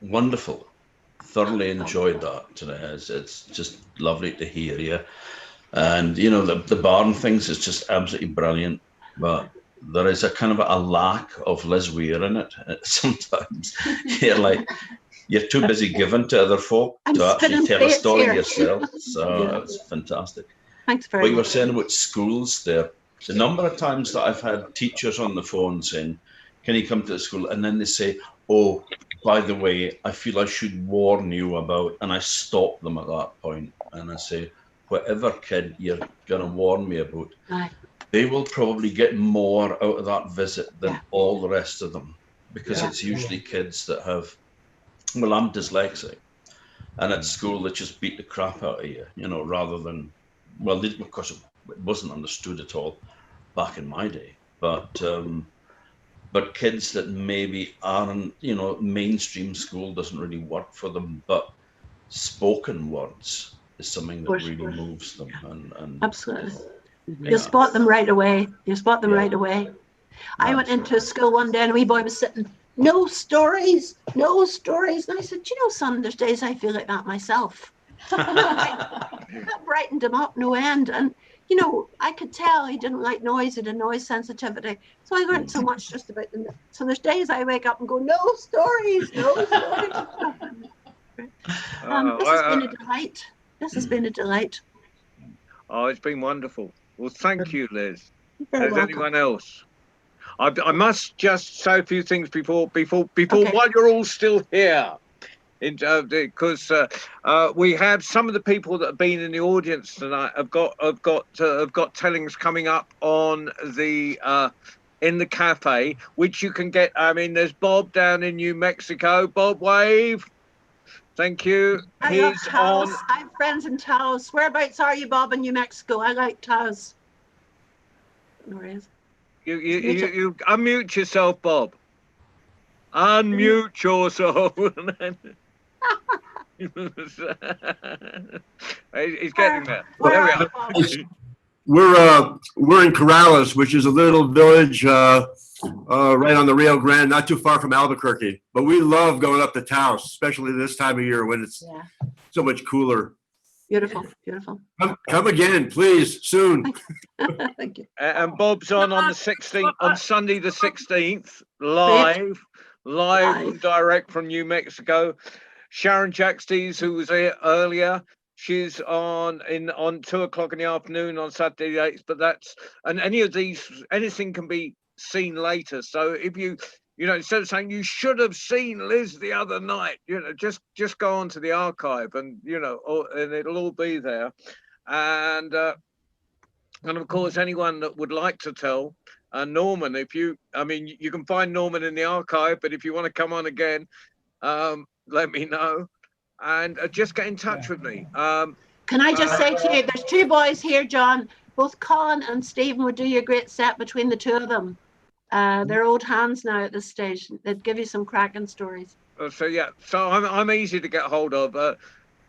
S4: Wonderful. Thoroughly enjoyed that today. It's just lovely to hear you. And, the barn things is just absolutely brilliant. But there is a kind of a lack of Liz Weir in it. Sometimes you're too busy giving to other folk to actually tell a story yourself. So it's fantastic.
S2: Thanks very
S4: much. What you were
S2: much.
S4: saying about schools there, the number of times that I've had teachers on the phone saying, can you come to the school? And then they say, oh, by the way, I feel I should warn you about, and I stop them at that point. And I say, whatever kid you're going to warn me about, they will probably get more out of that visit than all the rest of them, because it's usually kids that have, well, I'm dyslexic, and at school they just beat the crap out of you, rather than, well, of course it wasn't understood at all back in my day, but kids that maybe aren't, mainstream school doesn't really work for them, but spoken words is something that really moves them. And
S2: absolutely. You spot them right away. Right away. I went into a school one day and a wee boy was sitting, no stories. And I said, son, there's days I feel like that myself. That brightened him up no end. And, I could tell he didn't like noise, he had a noise sensitivity. So I learned so much just about them. So there's days I wake up and go, no stories. This has been a delight. This has been a delight.
S1: Oh, it's been wonderful. Well, thank you, Liz.
S2: Very welcome.
S1: Anyone else? I must just say a few things before while you're all still here. Because we have some of the people that have been in the audience tonight have got tellings coming up on the in the cafe, which you can get. I mean, there's Bob down in New Mexico. Bob, wave. Thank you.
S2: He's on. I have friends in Taos. Whereabouts are you, Bob, in New Mexico? I like Taos. Where is?
S1: You unmute yourself, Bob. Unmute yourself. He's getting there. There we are.
S5: We're in Corrales, which is a little village right on the Rio Grande, not too far from Albuquerque. But we love going up to Taos, especially this time of year when it's so much cooler.
S2: Beautiful, beautiful.
S5: Come again, please, soon.
S2: Thank you.
S1: And Bob's on the 16th, on Sunday the 16th, live and direct from New Mexico. Sharon Jackstees, who was here earlier, she's on 2:00 in the afternoon on Saturday the 8th. But that's, and any of these, anything can be seen later. So if you instead of saying you should have seen Liz the other night, just go onto the archive and and it'll all be there. And of course, anyone that would like to tell Norman, you can find Norman in the archive, but if you want to come on again, let me know and just get in touch with me.
S2: Can I just say to you, there's two boys here, John. Both Kahn and Stephen would do you a great set between the two of them. They're old hands now at this stage. They'd give you some cracking stories.
S1: So I'm easy to get hold of.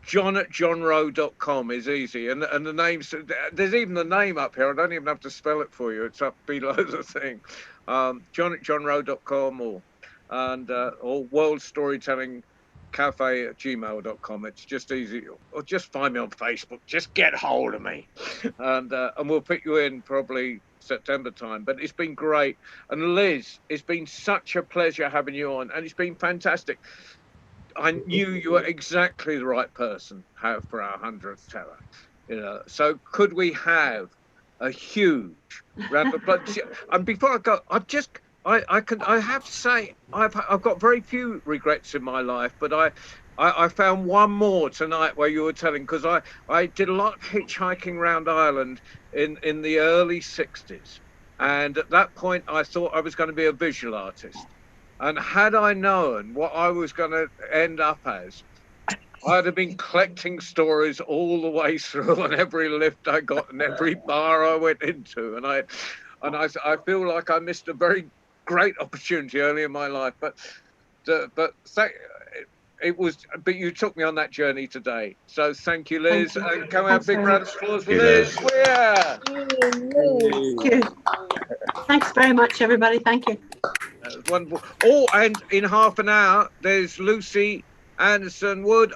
S1: John@johnrowe.com is easy, and the names, there's even the name up here. I don't even have to spell it for you. It's up below the thing. John@johnrowe.com or World Storytelling cafe@gmail.com. It's just easy, or just find me on Facebook. Just get hold of me, and we'll put you in probably September time. But it's been great, and Liz, it's been such a pleasure having you on, and it's been fantastic. I knew you were exactly the right person for our 100th terror. So could we have a huge round of applause? And before I go, I have to say I've got very few regrets in my life, but I found one more tonight where you were telling, because I did a lot of hitchhiking around Ireland in the early 60s, and at that point I thought I was going to be a visual artist, and had I known what I was going to end up as, I'd have been collecting stories all the way through on every lift I got and every bar I went into, and I feel like I missed a very great opportunity early in my life, but you took me on that journey today. So thank you, Liz. And can we have a big round of applause for Liz? Weir.
S2: Thank you. Thanks very much, everybody. Thank you.
S1: That was wonderful. Oh, and in half an hour, there's Lucy Anderson Wood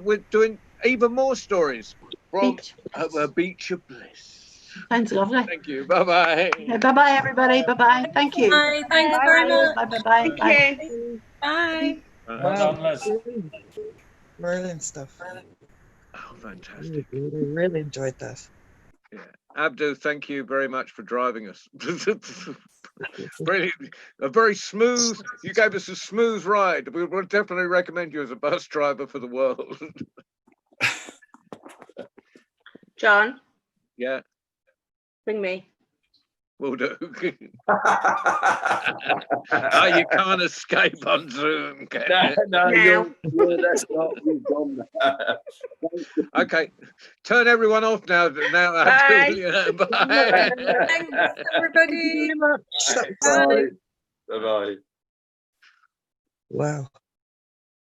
S1: with doing even more stories from the Beach of Bliss.
S2: Sounds lovely.
S1: Thank you. Bye-bye.
S2: Bye-bye, everybody. Bye-bye. Thank you.
S8: Bye. Thanks very much.
S2: Bye-bye.
S7: Thank you.
S8: Bye.
S9: Brilliant stuff.
S1: Oh, fantastic.
S9: Really enjoyed that.
S1: Yeah. Abdu, thank you very much for driving us. Brilliant. You gave us a smooth ride. We would definitely recommend you as a bus driver for the world.
S7: John?
S1: Yeah.
S7: Bring me.
S1: Will do. You can't escape on Zoom, can you?
S7: No.
S6: That's not. We've done that.
S1: Okay, turn everyone off now.
S7: Bye.
S1: Bye.
S8: Thanks, everybody.
S6: Bye. Bye.
S9: Wow.